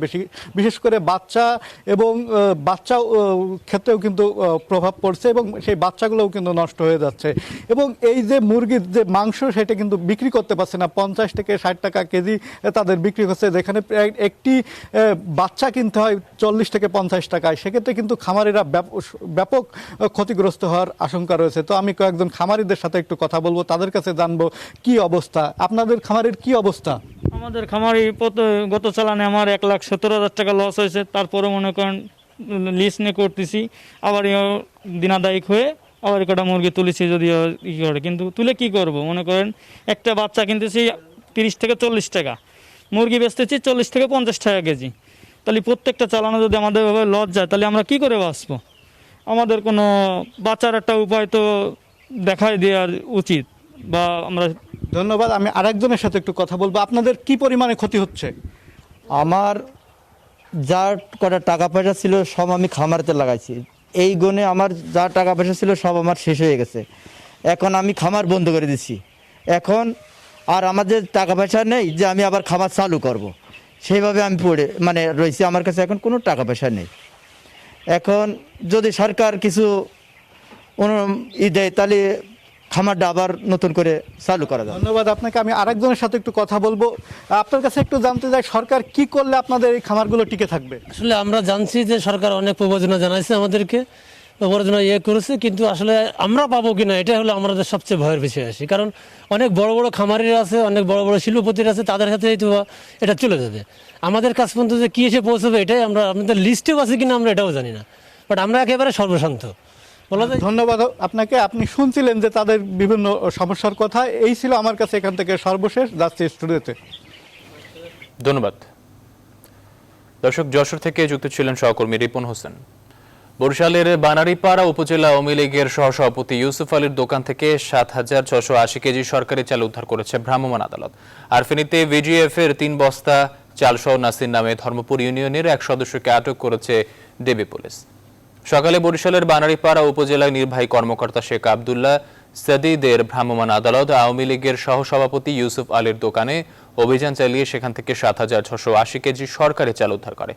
বিশেষ করে বাচ্চা এবং বাচ্চা ক্ষেত্রেও কিন্তু প্রভাব পড়ছে এবং সেই বাচ্চাগুলোও কিন্তু নষ্ট হয়ে যাচ্ছে। এবং এই যে মুরগির যে মাংস সেটা কিন্তু বিক্রি করতে পারছে না, 50 থেকে 60 টাকা কেজি তাদের বিক্রি হচ্ছে, যেখানে প্রায় একটি বাচ্চা কিনতে হয় 40 থেকে 50 টাকায়। সেক্ষেত্রে কিন্তু খামারিরা ব্যাপক ক্ষতিগ্রস্ত হওয়ার আশঙ্কা রয়েছে। তো আমি কয়েকজন খামারিদের সাথে একটু কথা বলবো, তাদের কাছে জানবো কি অবস্থা। আপনাদের খামারের কি অবস্থা? আমাদের খামারি গত চালানে আমার 1,17,000 টাকা লস হয়েছে। তারপরে মনে করেন লিস্ট নিয়ে করতেছি, আবার দিনাদায়িক হয়ে আবার কটা মুরগি তুলেছি, যদিও ই করে, কিন্তু তুলে কি করব, মনে করেন একটা বাচ্চা কিনতেছি 30 থেকে 40 টাকা, মুরগি বেচতেছি 40 থেকে 50 টাকা কেজি। তাহলে প্রত্যেকটা চালানো যদি আমাদের ভাবে লস যায় তাহলে আমরা কি করে বাঁচবো? আমাদের কোনো বাঁচার একটা উপায় তো দেখাই দেওয়া উচিত। বা আমরা ধন্যবাদ। আমি আরেকজনের সাথে একটু কথা বলবো। আপনাদের কি পরিমাণে ক্ষতি হচ্ছে? আমার যা কটা টাকা পয়সা ছিল সব আমি খামারেতে লাগাইছি। এই গুণে আমার যা টাকা পয়সা ছিল সব আমার শেষ হয়ে গেছে। এখন আমি খামার বন্ধ করে দিচ্ছি। এখন আর আমাদের টাকা পয়সা নেই যে আমি আবার খামার চালু করব। সেইভাবে আমি রয়েছি। আমার কাছে এখন কোনো টাকা পয়সা নেই। এখন যদি সরকার কিছু দেয় তাহলে খামারটা আবার নতুন করে চালু করা যায়। ধন্যবাদ আপনাকে। আমি আরেকজনের সাথে একটু কথা বলবো। আপনার কাছে একটু জানতে চাই, সরকার কি করলে আপনাদের এই খামারগুলো টিকে থাকবে? আসলে আমরা জানছি যে সরকার অনেক প্রবচনা জানাইছে, আমাদেরকে প্রবচনা করেছে, কিন্তু আসলে আমরা পাবো কিনা এটা হলো আমাদের সবচেয়ে ভয়ের বিষয় আসে। কারণ অনেক বড় বড় খামারিরা আছে, অনেক বড় বড় শিল্পপতিরা আছে, তাদের হাতে তো এটা চলে যাবে। আমাদের কাছ পর্যন্ত যে কী এসে পৌঁছবে এটাই আমরা, আমাদের লিস্টেও আছে কিনা আমরা এটাও জানি না, বাট আমরা একেবারে সর্বশান্ত। ধন্যবাদ আপনাকে। আপনি শুনছিলেন যে তাদের বিভিন্ন সমস্যার কথা। এই ছিল আমার কাছে এখান থেকে সর্বশেষ। যাচ্ছি স্টুডিওতে। ধন্যবাদ। দর্শক, যশোর থেকে যুক্ত ছিলেন সহকর্মী রিপন হোসেন। বরিশালের বানারীপাড়া উপজেলা আওয়ামী লীগের সহসভাপতি ইউসুফ আলীর দোকান থেকে 7,680 কেজি সরকারি চাল উদ্ধার করেছে ভ্রাম্যমাণ আদালত। আর ফেনীতে ভিজিএফ এর 3 বস্তা চালসহ নাসির নামে ধর্মপুর ইউনিয়নের এক সদস্যকে আটক করেছে ডিবি পুলিশ। সকালে বরিশালের বানারীপাড়া উপজেলার নির্বাহী কর্মকর্তা শেখ আব্দুল্লাহ সাদিদের ভ্রাম্যমাণ আদালত আওয়ামী লীগের সহসভাপতি ইউসুফ আলীর দোকানে অভিযান চালিয়ে সেখান থেকে ৭,৬৮০ কেজি সরকারি চাল উদ্ধার করে।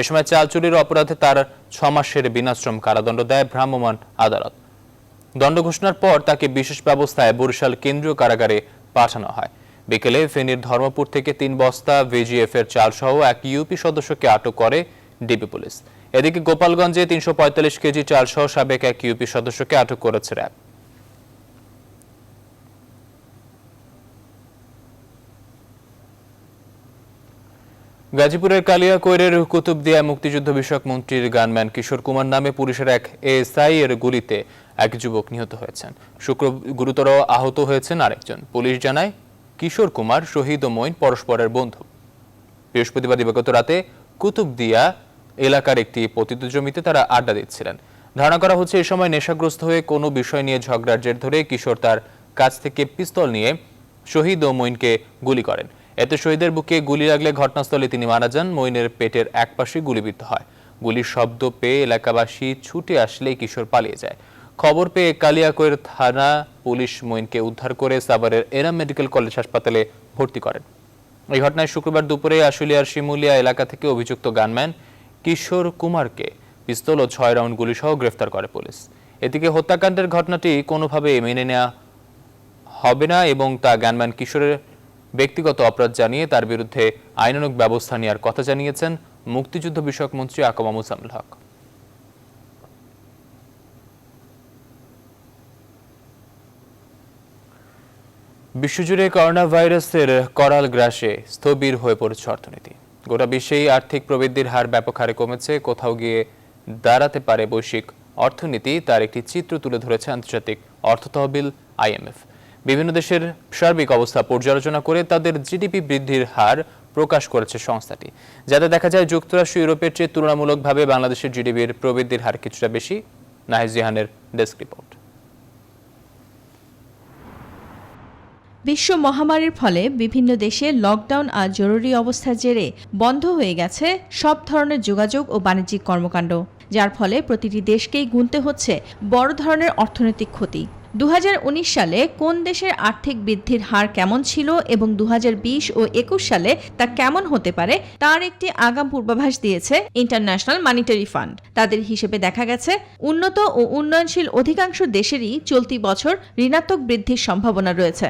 এ সময় চাল চুরির অপরাধে তার ৬ মাসের বিনাশ্রম কারাদণ্ড দেয় ভ্রাম্যমাণ আদালত। দণ্ড ঘোষণার পর তাকে বিশেষ ব্যবস্থায় বরিশাল কেন্দ্রীয় কারাগারে পাঠানো হয়। বিকেলে ফেনীর ধর্মপুর থেকে ৩ বস্তা ভিজিএফ এর চাল সহ এক ইউপি সদস্যকে আটক করে ডিবি পুলিশ। এদিকে গোপালগঞ্জে ৩৪৫ কেজি চাল সহ সাবেক এক ইউপি সদস্যকে আটক করেছে র্যাব। গাজীপুরের কালিয়াকৈরের কুতুবদিয়া মুক্তিযুদ্ধ বিষয়ক মন্ত্রীর গানম্যান কিশোর কুমার নামে পুলিশের এক এএসআই এর গুলিতে এক যুবক নিহত হয়েছেন। গুরুতর আহত হয়েছেন আরেকজন। পুলিশ জানায় কিশোর কুমার, শহীদ ও মঈন পরস্পরের বন্ধু। বৃহস্পতিবার দিবাগত রাতে কুতুবদিয়া এলাকার একটি পতিত জমিতে তারা আড্ডা দিচ্ছিলেন। ধারণা করা হচ্ছে এই সময় নেশাগ্রস্ত হয়ে কোনো বিষয় নিয়ে ঝগড়ার জের ধরে কিশোর তার কাছ থেকে পিস্তল নিয়ে শহীদ ও মঈনকে গুলি করেন। এতে শহীদের বুকে গুলি লাগলে ঘটনাস্থলে তিনি মারা যান। মঈনের পেটের এক পাশে গুলিবিদ্ধ হয়। গুলির শব্দ পেয়ে এলাকাবাসী ছুটে আসলে কিশোর পালিয়ে যায়। খবর পেয়ে কালিয়াকৈর থানা পুলিশ মঈনকে উদ্ধার করে সাভারের এনাম মেডিকেল কলেজ হাসপাতালে ভর্তি করেন। এই ঘটনায় শুক্রবার দুপুরে আশুলিয়ার শিমুলিয়া এলাকা থেকে অভিযুক্ত গানম্যান কিশোর কুমারকে পিস্তল ও ৬ রাউন্ড গুলি সহ গ্রেফতার করে পুলিশ। এদিকে হত্যাকাণ্ডের ঘটনাটি কোনোভাবে মেনে নেওয়া হবে না এবং তা গানম্যান কিশোরের ব্যক্তিগত অপরাধ জানিয়ে তার বিরুদ্ধে আইনানুগ ব্যবস্থা নেওয়ার কথা জানিয়েছেন মুক্তিযুদ্ধ বিষয়ক মন্ত্রী আকমা মোজাম্মেল হক। বিশ্বজুড়ে করোনা ভাইরাসের করাল গ্রাসে স্থবির হয়ে পড়েছে অর্থনীতি। গোটা বিশ্বেই আর্থিক প্রবৃদ্ধির হার ব্যাপক হারে কমেছে। কোথাও গিয়ে দাঁড়াতে পারে বৈশ্বিক অর্থনীতি, তার একটি চিত্র তুলে ধরেছে আন্তর্জাতিক অর্থ তহবিল আইএমএফ। বিভিন্ন দেশের সার্বিক অবস্থা পর্যালোচনা করে তাদের জিডিপি বৃদ্ধির হার প্রকাশ করেছে সংস্থাটি, যাতে দেখা যায় যুক্তরাষ্ট্র ইউরোপের চেয়ে তুলনামূলকভাবে বাংলাদেশের জিডিপির প্রবৃদ্ধির হার কিছুটা বেশি। নাহিদ জিহানের ডেস্ক রিপোর্ট। বিশ্ব মহামারীর ফলে বিভিন্ন দেশে লকডাউন আর জরুরি অবস্থার জেরে বন্ধ হয়ে গেছে সব ধরনের যোগাযোগ ও বাণিজ্যিক কর্মকাণ্ড, যার ফলে প্রতিটি দেশকেই গুনতে হচ্ছে বড় ধরনের অর্থনৈতিক ক্ষতি। 2019 সালে কোন দেশের আর্থিক বৃদ্ধির হার কেমন ছিল এবং 2020 ও 21 সালে তা কেমন হতে পারে তার একটি আগাম পূর্বাভাস দিয়েছে ইন্টারন্যাশনাল মনিটারি ফান্ড। তাদের হিসেবে দেখা গেছে উন্নত ও উন্নয়নশীল অধিকাংশ দেশেরই চলতি বছর ঋণাত্মক বৃদ্ধির সম্ভাবনা রয়েছে।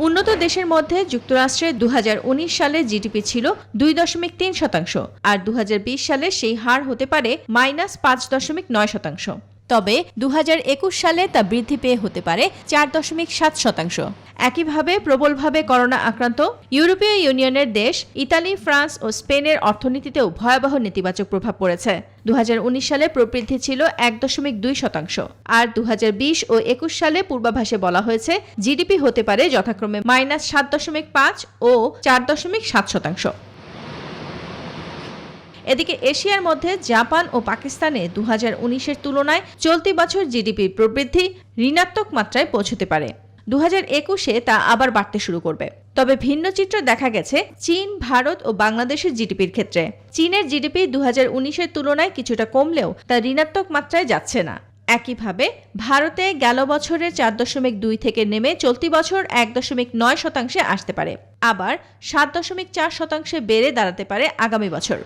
উন্নত দেশের মধ্যে যুক্তরাষ্ট্রে 2019 সালে জিডিপি ছিল 2.3%, আর 2020 সালে সেই হার হতে পারে -5.9%। তবে 2021 সালে তা বৃদ্ধি পেয়ে হতে পারে 4.7%। একইভাবে প্রবলভাবে করোনা আক্রান্ত ইউরোপীয় ইউনিয়নের দেশ ইতালি, ফ্রান্স ও স্পেনের অর্থনীতিতেও ভয়াবহ নেতিবাচক প্রভাব পড়েছে। 2019 সালে প্রবৃদ্ধি ছিল 1.2%, আর 2020 ও 21 সালে পূর্বাভাসে বলা হয়েছে জিডিপি হতে পারে যথাক্রমে -7.5 ও 4.7%। এদিকে এশিয়ার মধ্যে জাপান ও পাকিস্তানে 2019-এর তুলনায় চলতি বছর জিডিপির প্রবৃদ্ধি ঋণাত্মক মাত্রায় পৌঁছতে পারে। 2021-এ তা আবার বাড়তে শুরু করবে। তবে ভিন্ন চিত্র দেখা গেছে চীন, ভারত ও বাংলাদেশের জিডিপির ক্ষেত্রে। চীনের জিডিপি 2019-এর তুলনায় কিছুটা কমলেও তা ঋণাত্মক মাত্রায় যাচ্ছে না। একইভাবে ভারতে গেল বছরের 4.2 থেকে নেমে চলতি বছর 1.9% আসতে পারে, আবার 7.4% বেড়ে দাঁড়াতে পারে আগামী বছর।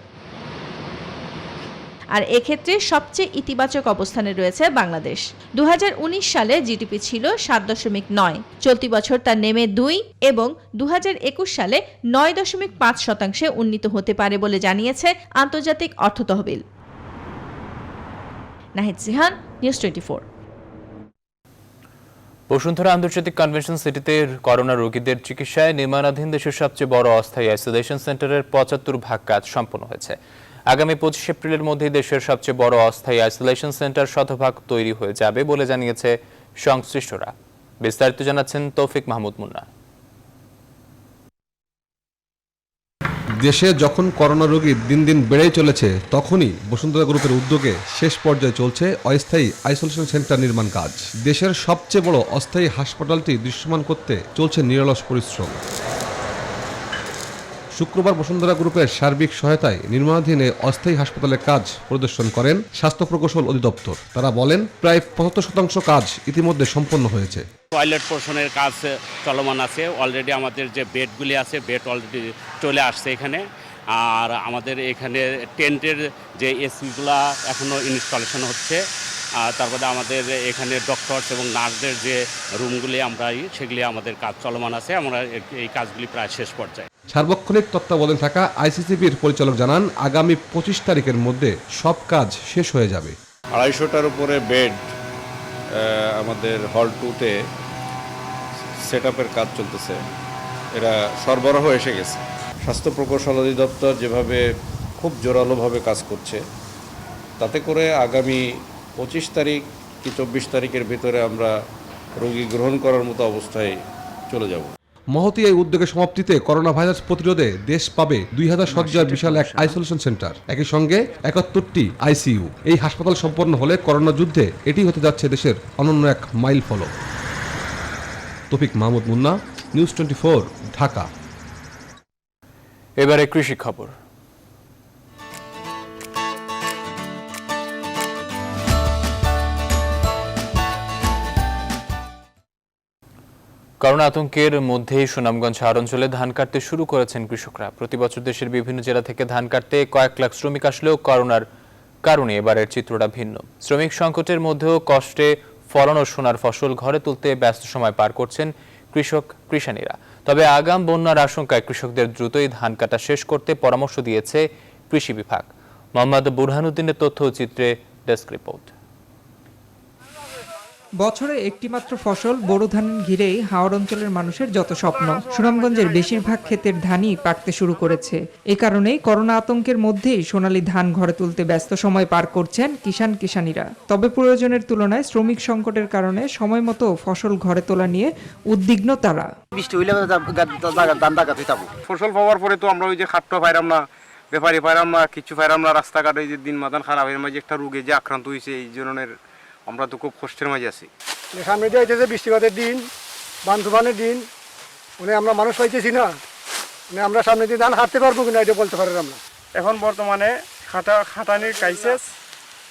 আর এক্ষেত্রে সবচেয়ে ইতিবাচক অবস্থানে রয়েছে বাংলাদেশ। 2019 সালে জিডিপি ছিল 7.9, চলতি বছর তা নেমে 2 এবং 2021 সালে 9.5% উন্নীত হতে পারে বলে জানিয়েছে আন্তর্জাতিক অর্থ তহবিল। নাহিদ জিহান, নিউজ 24। বসুন্ধরা আন্তর্জাতিক কনভেনশন সিটিতে করোনা রোগীদের চিকিৎসায় নির্মাণাধীন দেশের সবচেয়ে বড় অস্থায়ী আইসোলেশন সেন্টারের 75% কাজ সম্পন্ন হয়েছে। আগামী 25 এপ্রিলের মধ্যে দেশের সবচেয়ে বড় অস্থায়ী আইসোলেশন সেন্টার শতভাগ তৈরি হয়ে যাবে বলে জানিয়েছে সংশ্লিষ্টরা। বিস্তারিত জানাচ্ছেন তৌফিক মাহমুদ মুন্না। দেশে যখন করোনা রোগী দিন দিন বেড়েই চলেছে, তখনই বসুন্ধরা গ্রুপের উদ্যোগে শেষ পর্যায়ে চলছে অস্থায়ী আইসোলেশন সেন্টার নির্মাণ কাজ। দেশের সবচেয়ে বড় অস্থায়ী হাসপাতালটি দৃশ্যমান করতে চলছে নিরলস পরিশ্রম। শুক্রবার বসুন্ধরা গ্রুপের সার্বিক সহায়তায় নির্মাণাধীন অস্থায়ী হাসপাতালের কাজ পরিদর্শন করেন স্বাস্থ্য প্রকৌশল অধিদপ্তর। তারা বলেন প্রায় 75% কাজ ইতিমধ্যে সম্পন্ন হয়েছে। টয়লেট পোর্শনের কাজ চলমান আছে। অলরেডি আমাদের যে বেডগুলি আছে, বেড অলরেডি চলে আসছে এখানে। আর আমাদের এখানে টেন্টের যে এসিগুলা এখনও ইনস্টলেশন হচ্ছে। তারপরে আমাদের এখানে ডক্টরস এবং নার্সদের যে রুমগুলি সেগুলি আমাদের কাজ চলমান আছে। আমরা এই কাজগুলি প্রায় শেষ পর্যায়ে। সার্বক্ষণিক তত্ত্বাবধানে থাকা আইসিসিবির পরিচালক জানান আগামী 25 তারিখের মধ্যে সব কাজ শেষ হয়ে যাবে। 250টার উপরে বেড আমাদের হল 2-তে সেট আপের কাজ চলতেছে, এরা সরবরাহ এসে গেছে। স্বাস্থ্য প্রকৌশল অধিদপ্তর যেভাবে খুব জোরালোভাবে কাজ করছে, তাতে করে আগামী 25 তারিখ কি 24 তারিখের ভিতরে আমরা রোগী গ্রহণ করার মতো অবস্থায় চলে যাব। মহতী এই উদ্যোগের সমাপ্তিতে করোনা ভাইরাস প্রতিরোধে দেশ পাবে 2000 শয্যার বিশাল এক আইসোলেশন সেন্টার, একই সঙ্গে 71টি আইসিইউ। এই হাসপাতাল সম্পন্ন হলে করোনা যুদ্ধে এটি হতে যাচ্ছে দেশের অনন্য এক মাইল ফলক। তৌফিক মাহমুদ মুন্না, নিউজ 24, ঢাকা। এবারে কৃষি খবর। করোনা আতঙ্কের মধ্যেই সুনামগঞ্জ শহর অঞ্চলে ধান কাটতে শুরু করেছেন কৃষকরা। প্রতি বছর দেশের বিভিন্ন জেলা থেকে ধান কাটতে কয়েক লাখ শ্রমিক আসলেও করোনার কারণে এবারের চিত্রটা ভিন্ন। শ্রমিক সংকটের মধ্যেও কষ্টে ফলানো সোনার ফসল ঘরে তুলতে ব্যস্ত সময় পার করছেন কৃষানীরা। তবে আগাম বন্যার আশঙ্কায় কৃষকদের দ্রুতই ধান কাটা শেষ করতে পরামর্শ দিয়েছে কৃষি বিভাগ। মোহাম্মদ বুরহানুদ্দিনের তথ্য চিত্রে ডেস্ক রিপোর্ট। বছরে একটিমাত্র ফসল বোরো ধান ঘিরেই হাওড় অঞ্চলের মানুষের যত স্বপ্ন। সুনামগঞ্জের বেশিরভাগ ক্ষেতের ধানই পাকতে শুরু করেছে। এ কারণেই করোনা আতঙ্কের মধ্যেই সোনালী ধান ঘরে তুলতে ব্যস্ত সময় পার করছেন কিষানীরা। তবে প্রয়োজনের তুলনায় শ্রমিক সংকটের কারণে সময় মতো ফসল ঘরে তোলা নিয়ে উদ্বিগ্ন তারা। ফসল পাওয়ার পরে তো আমরা ওই যে খাটটা পাইরাম না, ব্যাপারী পাইরাম না, কিছু পাইরাম না, রাস্তাঘাটে যে দিন মাদান খারাপ এর মাঝে একটা রোগে যে আক্রান্ত হয়েছে, এই ধরনের আমরা তো খুব কষ্টের মাঝে আছি। সামনে দিয়ে হইতেছে বৃষ্টিপাতের দিন, বান তুফানের দিন, আমরা মানুষ পাইতেছি না, আমরা সামনে দিয়ে ধান হাঁটতে পারবো কিনা এটা বলতে পারি আমরা। এখন বর্তমানে খাটানির ক্রাইসিস,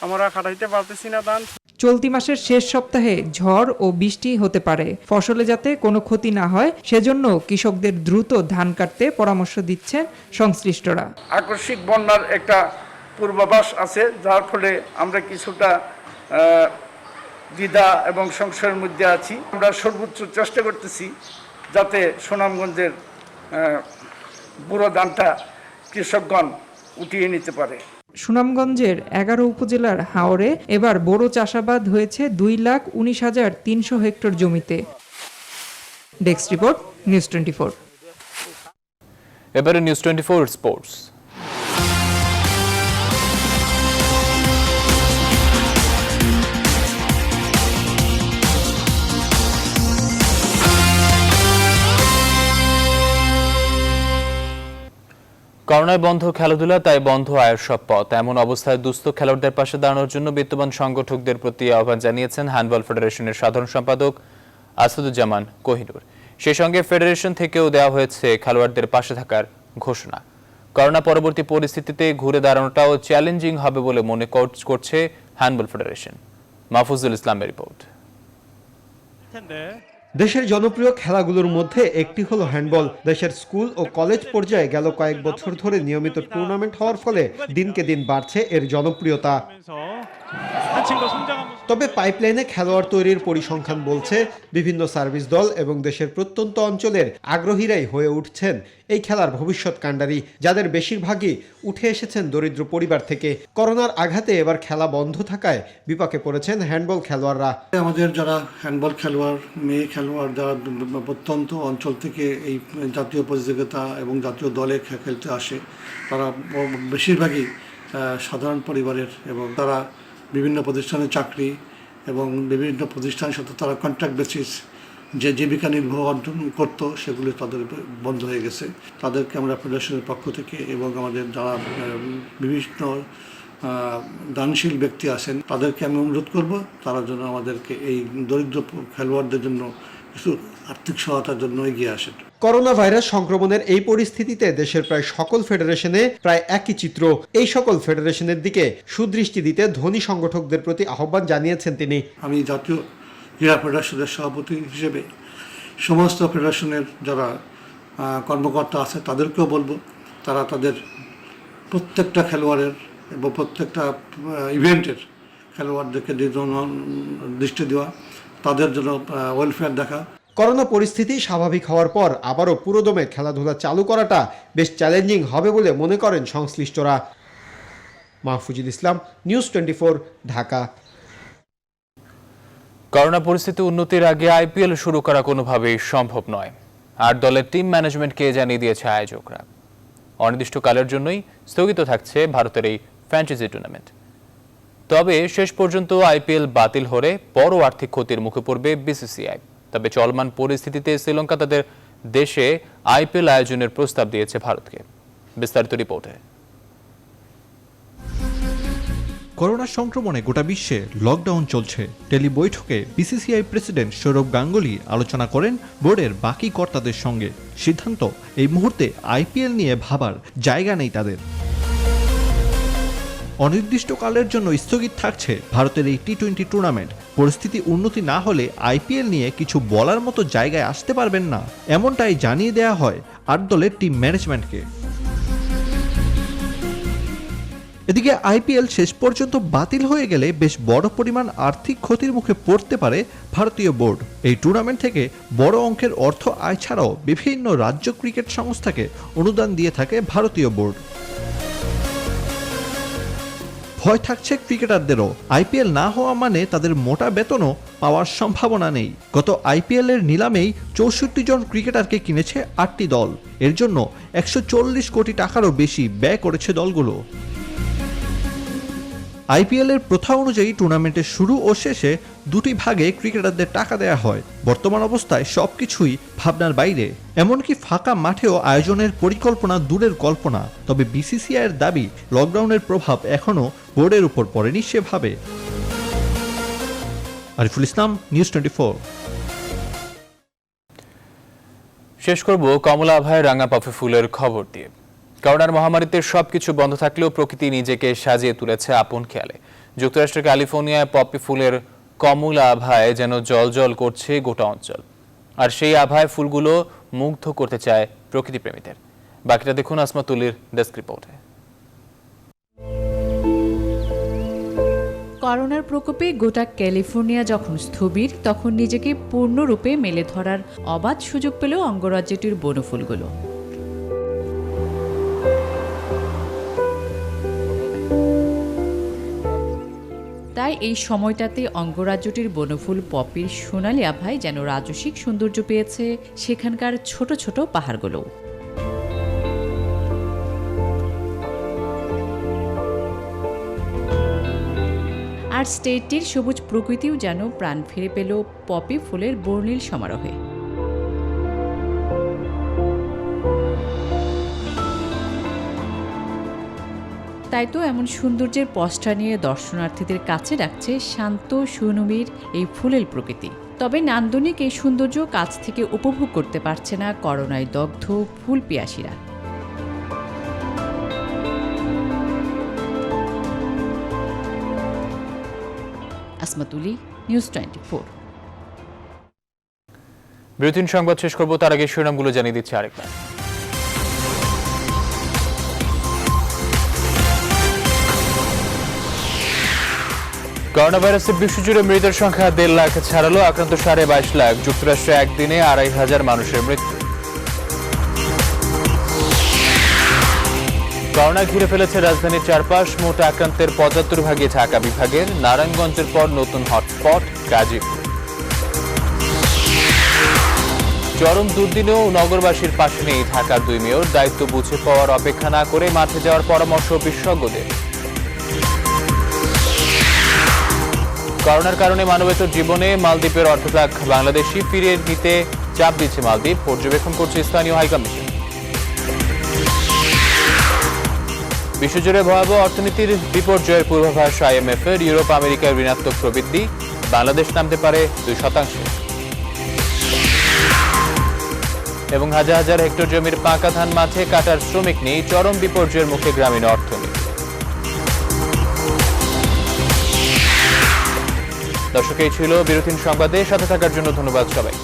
আমরা খাটাইতে পারতেছি না ধান। চলতি মাসের শেষ সপ্তাহে ঝড় ও বৃষ্টি হতে পারে, ফসলে যাতে কোনো ক্ষতি না হয় সেজন্য কৃষকদের দ্রুত ধান কাটতে পরামর্শ দিচ্ছেন সংশ্লিষ্টরা। আকস্মিক বন্যার একটা পূর্বাভাস আছে, যার ফলে আমরা কিছুটা দ্বিধা এবং সংশয়ের মধ্যে আছি। আমরা সর্বোচ্চ চেষ্টা করতেছি যাতে সুনামগঞ্জের বুড়ো ধানটা কৃষকগণ উঠিয়ে নিতে পারে। সুনামগঞ্জের 11 উপজেলার হাওরে এবার বোরো চাষাবাদ হয়েছে 2,19,300 হেক্টর জমিতে। Desk report, news 24। এবারে নিউজ 24 স্পোর্টস। করোনায় বন্ধ খেলাধুলা, তাই বন্ধ আয়ের সব পথ। এমন অবস্থায় দুস্থ খেলোয়াড়দের পাশে দাঁড়ানোর জন্য বিত্তবান সংগঠকদের প্রতি আহ্বান জানিয়েছেন হ্যান্ডবল ফেডারেশনের সাধারণ সম্পাদক আসাদুজ্জামান কোহিনুর। সেই সঙ্গে ফেডারেশন থেকেও দেওয়া হয়েছে খেলোয়াড়দের পাশে থাকার ঘোষণা। করোনা পরবর্তী পরিস্থিতিতে ঘুরে দাঁড়ানোটাও চ্যালেঞ্জিং হবে বলে মনে করছে হ্যান্ডবল ফেডারেশন। মাহফুজুল ইসলামের রিপোর্ট। দেশের জনপ্রিয় খেলাগুলোর মধ্যে একটি হলো হ্যান্ডবল। দেশের স্কুল ও কলেজ পর্যায়ে গেল কয়েক বছর ধরে নিয়মিত টুর্নামেন্ট হওয়ার ফলে দিনকে দিন বাড়ছে এর জনপ্রিয়তা। তবে পাইপলাইনে খেলোয়াড় তৈরির পরিসংখ্যান বলছে বিভিন্ন সার্ভিস দল এবং দেশের প্রত্যন্ত অঞ্চলের আগ্রহীরাই হয়ে উঠছেন এই খেলার ভবিষ্যৎ কাণ্ডারি, যাদের বেশিরভাগই উঠে এসেছেন দরিদ্র পরিবার থেকে। করোনার আঘাতে এবার খেলা বন্ধ থাকায় বিপাকে পড়েছেন হ্যান্ডবল খেলোয়াড়রা। আমাদের যারা হ্যান্ডবল খেলোয়াড়, মেয়ে খেলোয়াড়, যারা প্রত্যন্ত অঞ্চল থেকে এই জাতীয় প্রতিযোগিতা এবং জাতীয় দলে খেলতে আসে, তারা বেশিরভাগই সাধারণ পরিবারের এবং তারা বিভিন্ন প্রতিষ্ঠানে চাকরি এবং বিভিন্ন প্রতিষ্ঠানের সাথে তারা কন্ট্রাক্ট বেসিস যে জীবিকা নির্বাহ অর্জন করতো, সেগুলি তাদের বন্ধ হয়ে গেছে। তাদেরকে আমরা ফেডারেশনের পক্ষ থেকে এবং আমাদের যারা বিভিন্ন দানশীল ব্যক্তি আছেন তাদেরকে আমি অনুরোধ করব, তারা যেন আমাদেরকে এই দরিদ্র খেলোয়াড়দের জন্য কিছু আর্থিক সহায়তার জন্য এগিয়ে আসেন। করোনা ভাইরাস সংক্রমণের এই পরিস্থিতিতে দেশের প্রায় সকল ফেডারেশনে প্রায় একই চিত্র। এই সকল ফেডারেশনের দিকে সুদৃষ্টি দিতে ধনী সংগঠকদের প্রতি আহ্বান জানিয়েছেন তিনি। আমি জাতীয় ক্রীড়া ফেডারেশনের সভাপতি হিসেবে সমস্ত ফেডারেশনের যারা কর্মকর্তা আছে তাদেরকেও বলবো তারা তাদের প্রত্যেকটা খেলোয়াড়ের এবং প্রত্যেকটা ইভেন্টের খেলোয়াড়দেরকে দৃষ্টি দেওয়া, তাদের জন্য ওয়েলফেয়ার দেখা। করোনা পরিস্থিতি স্বাভাবিক হওয়ার পর আবারও পুরোদমে খেলাধুলা চালু করাটা বেশ চ্যালেঞ্জিং হবে বলে মনে করেন সংশ্লিষ্টরা। মাহফুজুল ইসলাম, নিউজ 24, ঢাকা। করোনা পরিস্থিতি উন্নতির আগে আইপিএল শুরু করা কোনোভাবেই সম্ভব নয়। 8 দলের টিম ম্যানেজমেন্টকে জানিয়ে দিয়েছে আয়োজকরা। অনির্দিষ্টকালের জন্যই স্থগিত থাকছে ভারতের এই ফ্র্যাঞ্চাইজি টুর্নামেন্ট। তবে শেষ পর্যন্ত আইপিএল বাতিল হলে বড় আর্থিক ক্ষতির মুখে পড়বে বিসিসিআই। তবে চলমান পরিস্থিতিতে শ্রীলঙ্কা তাদের দেশে আইপিএল আয়োজনের প্রস্তাব দিয়েছে ভারতকে। বিস্তারিত রিপোর্টে। করোনা সংক্রমণে গোটা বিশ্বে লকডাউন চলছে। টেলি বৈঠকে বিসিসিআই প্রেসিডেন্ট সৌরভ গাঙ্গুলি আলোচনা করেন বোর্ডের বাকি কর্তাদের সঙ্গে। সিদ্ধান্ত, এই মুহূর্তে আইপিএল নিয়ে ভাবার জায়গা নেই তাদের। অনির্দিষ্টকালের জন্য স্থগিত থাকছে ভারতের এই টি-20 টুর্নামেন্ট। পরিস্থিতি উন্নতি না হলে আইপিএল নিয়ে কিছু বলার মতো জায়গায় আসতে পারবেন না, এমনটাই জানিয়ে দেওয়া হয় 8 দলের টিম ম্যানেজমেন্টকে। এদিকে আইপিএল শেষ পর্যন্ত বাতিল হয়ে গেলে বেশ বড় পরিমাণ আর্থিক ক্ষতির মুখে পড়তে পারে ভারতীয় বোর্ড। এই টুর্নামেন্ট থেকে বড় অঙ্কের অর্থ আয় ছাড়াও বিভিন্ন রাজ্য ক্রিকেট সংস্থাকে অনুদান দিয়ে থাকে ভারতীয় বোর্ড। ভয় থাকছে ক্রিকেটারদেরও। আইপিএল না হওয়া মানে তাদের মোটা বেতনও পাওয়ার সম্ভাবনা নেই। গত আইপিএল এর নিলামেই 64 জন ক্রিকেটারকে কিনেছে 8টি দল। এর জন্য 140 কোটি টাকারও বেশি ব্যয় করেছে দলগুলো। আইপিএল এর প্রথা অনুযায়ী টুর্নামেন্টের শুরু ও শেষে 2টি ভাগে ক্রিকেটারদের টাকা দেয়া হয়। বর্তমান অবস্থায় সবকিছুই ভাবনার বাইরে। এমনকি ফাঁকা মাঠেও আয়োজনের পরিকল্পনা দূরের কল্পনা। তবে বিসিসিআইয়ের দাবি, লকডাউনের প্রভাব এখনও বোর্ডের উপর পড়েনি সেভাবে। আরিফুল ইসলাম, নিউজ 24। শেষ করব কমলা ভাই রাঙা পপি ফুলের খবর দিয়ে। করোনার মহামারীতে সবকিছু বন্ধ থাকলেও প্রকৃতি নিজেকে সাজিয়ে তুলেছে আপন খেয়ালে। যুক্তরাষ্ট্রের ক্যালিফোর্নিয়ায় পপি ফুলের কমলা আভায় যেন জল করছে গোটা অঞ্চল। আর সেই আভায় ফুলগুলো মুগ্ধ করতে চায় প্রকৃতিপ্রেমীদের। বাকিটা দেখুন আসমাতুলির ডেস্ক রিপোর্টে। করোনার প্রকোপে গোটা ক্যালিফোর্নিয়া যখন স্থবির, তখন নিজেকে পূর্ণরূপে মেলে ধরার অবাধ সুযোগ পেল অঙ্গরাজ্যটির বনফুলগুলো। তাই এই সময়টাতে অঙ্গরাজ্যটির বনফুল পপির সোনালি আভায় যেন রাজসিক সৌন্দর্য পেয়েছে সেখানকার ছোট ছোট পাহাড়গুলো। আর স্টেটটির সবুজ প্রকৃতিও যেন প্রাণ ফিরে পেল পপি ফুলের বর্ণিল সমারোহে। তাই তো এমন সৌন্দর্যের পসরা নিয়ে দর্শনার্থীদের কাছে ডাকছে শান্ত সুনমির এই ফুলেল প্রকৃতি। তবে নান্দনিক এই সৌন্দর্য কাছ থেকে উপভোগ করতে পারছে না করোনায় দগ্ধ ফুল পিয়াসীরা। আসমাতুলি, নিউজ 24। বিরতির সংবাদ শেষ করব, তার আগে শিরোনামগুলো জানিয়ে দিচ্ছি আরেকবার। করোনা ভাইরাসে বিশ্বজুড়ে মৃতের সংখ্যা 1.5 লাখ ছাড়ালো, আক্রান্ত 22.5 লাখ। যুক্তরাষ্ট্রে একদিনে 2,500 মানুষের মৃত্যু। করোনা ঘিরে ফেলেছে রাজধানীর চারপাশ, মোট আক্রান্তের 75 ভাগই ঢাকা বিভাগের। নারায়ণগঞ্জের পর নতুন হটস্পট গাজীপুর। চরম দুর্দিনেও নগরবাসীর পাশে নেই ঢাকার 2 মেয়র। দায়িত্ব বুঝে পাওয়ার অপেক্ষা না করে মাঠে যাওয়ার পরামর্শ বিশেষজ্ঞদের। করোনার কারণে মানবেতর জীবনে মালদ্বীপের অর্ধলাখ বাংলাদেশি ফিরিয়ে নিতে চাপ দিচ্ছে মালদ্বীপ, পর্যবেক্ষণ করছে স্থানীয় হাইকমিশন। বিশ্বজুড়ে ভয়াবহ অর্থনীতির বিপর্যয়ের পূর্বাভাস আইএমএফ-এর। ইউরোপ আমেরিকার ঋণাত্মক প্রবৃদ্ধি, বাংলাদেশ নামতে পারে 2%। এবং হাজার হাজার হেক্টর জমির পাকা ধান মাঠে কাটার শ্রমিক নেই, চরম বিপর্যয়ের মুখে গ্রামীণ অর্থনীতি। দর্শক, এই ছিল বিরতির সংবাদে সাথে থাকার জন্য ধন্যবাদ সবাই।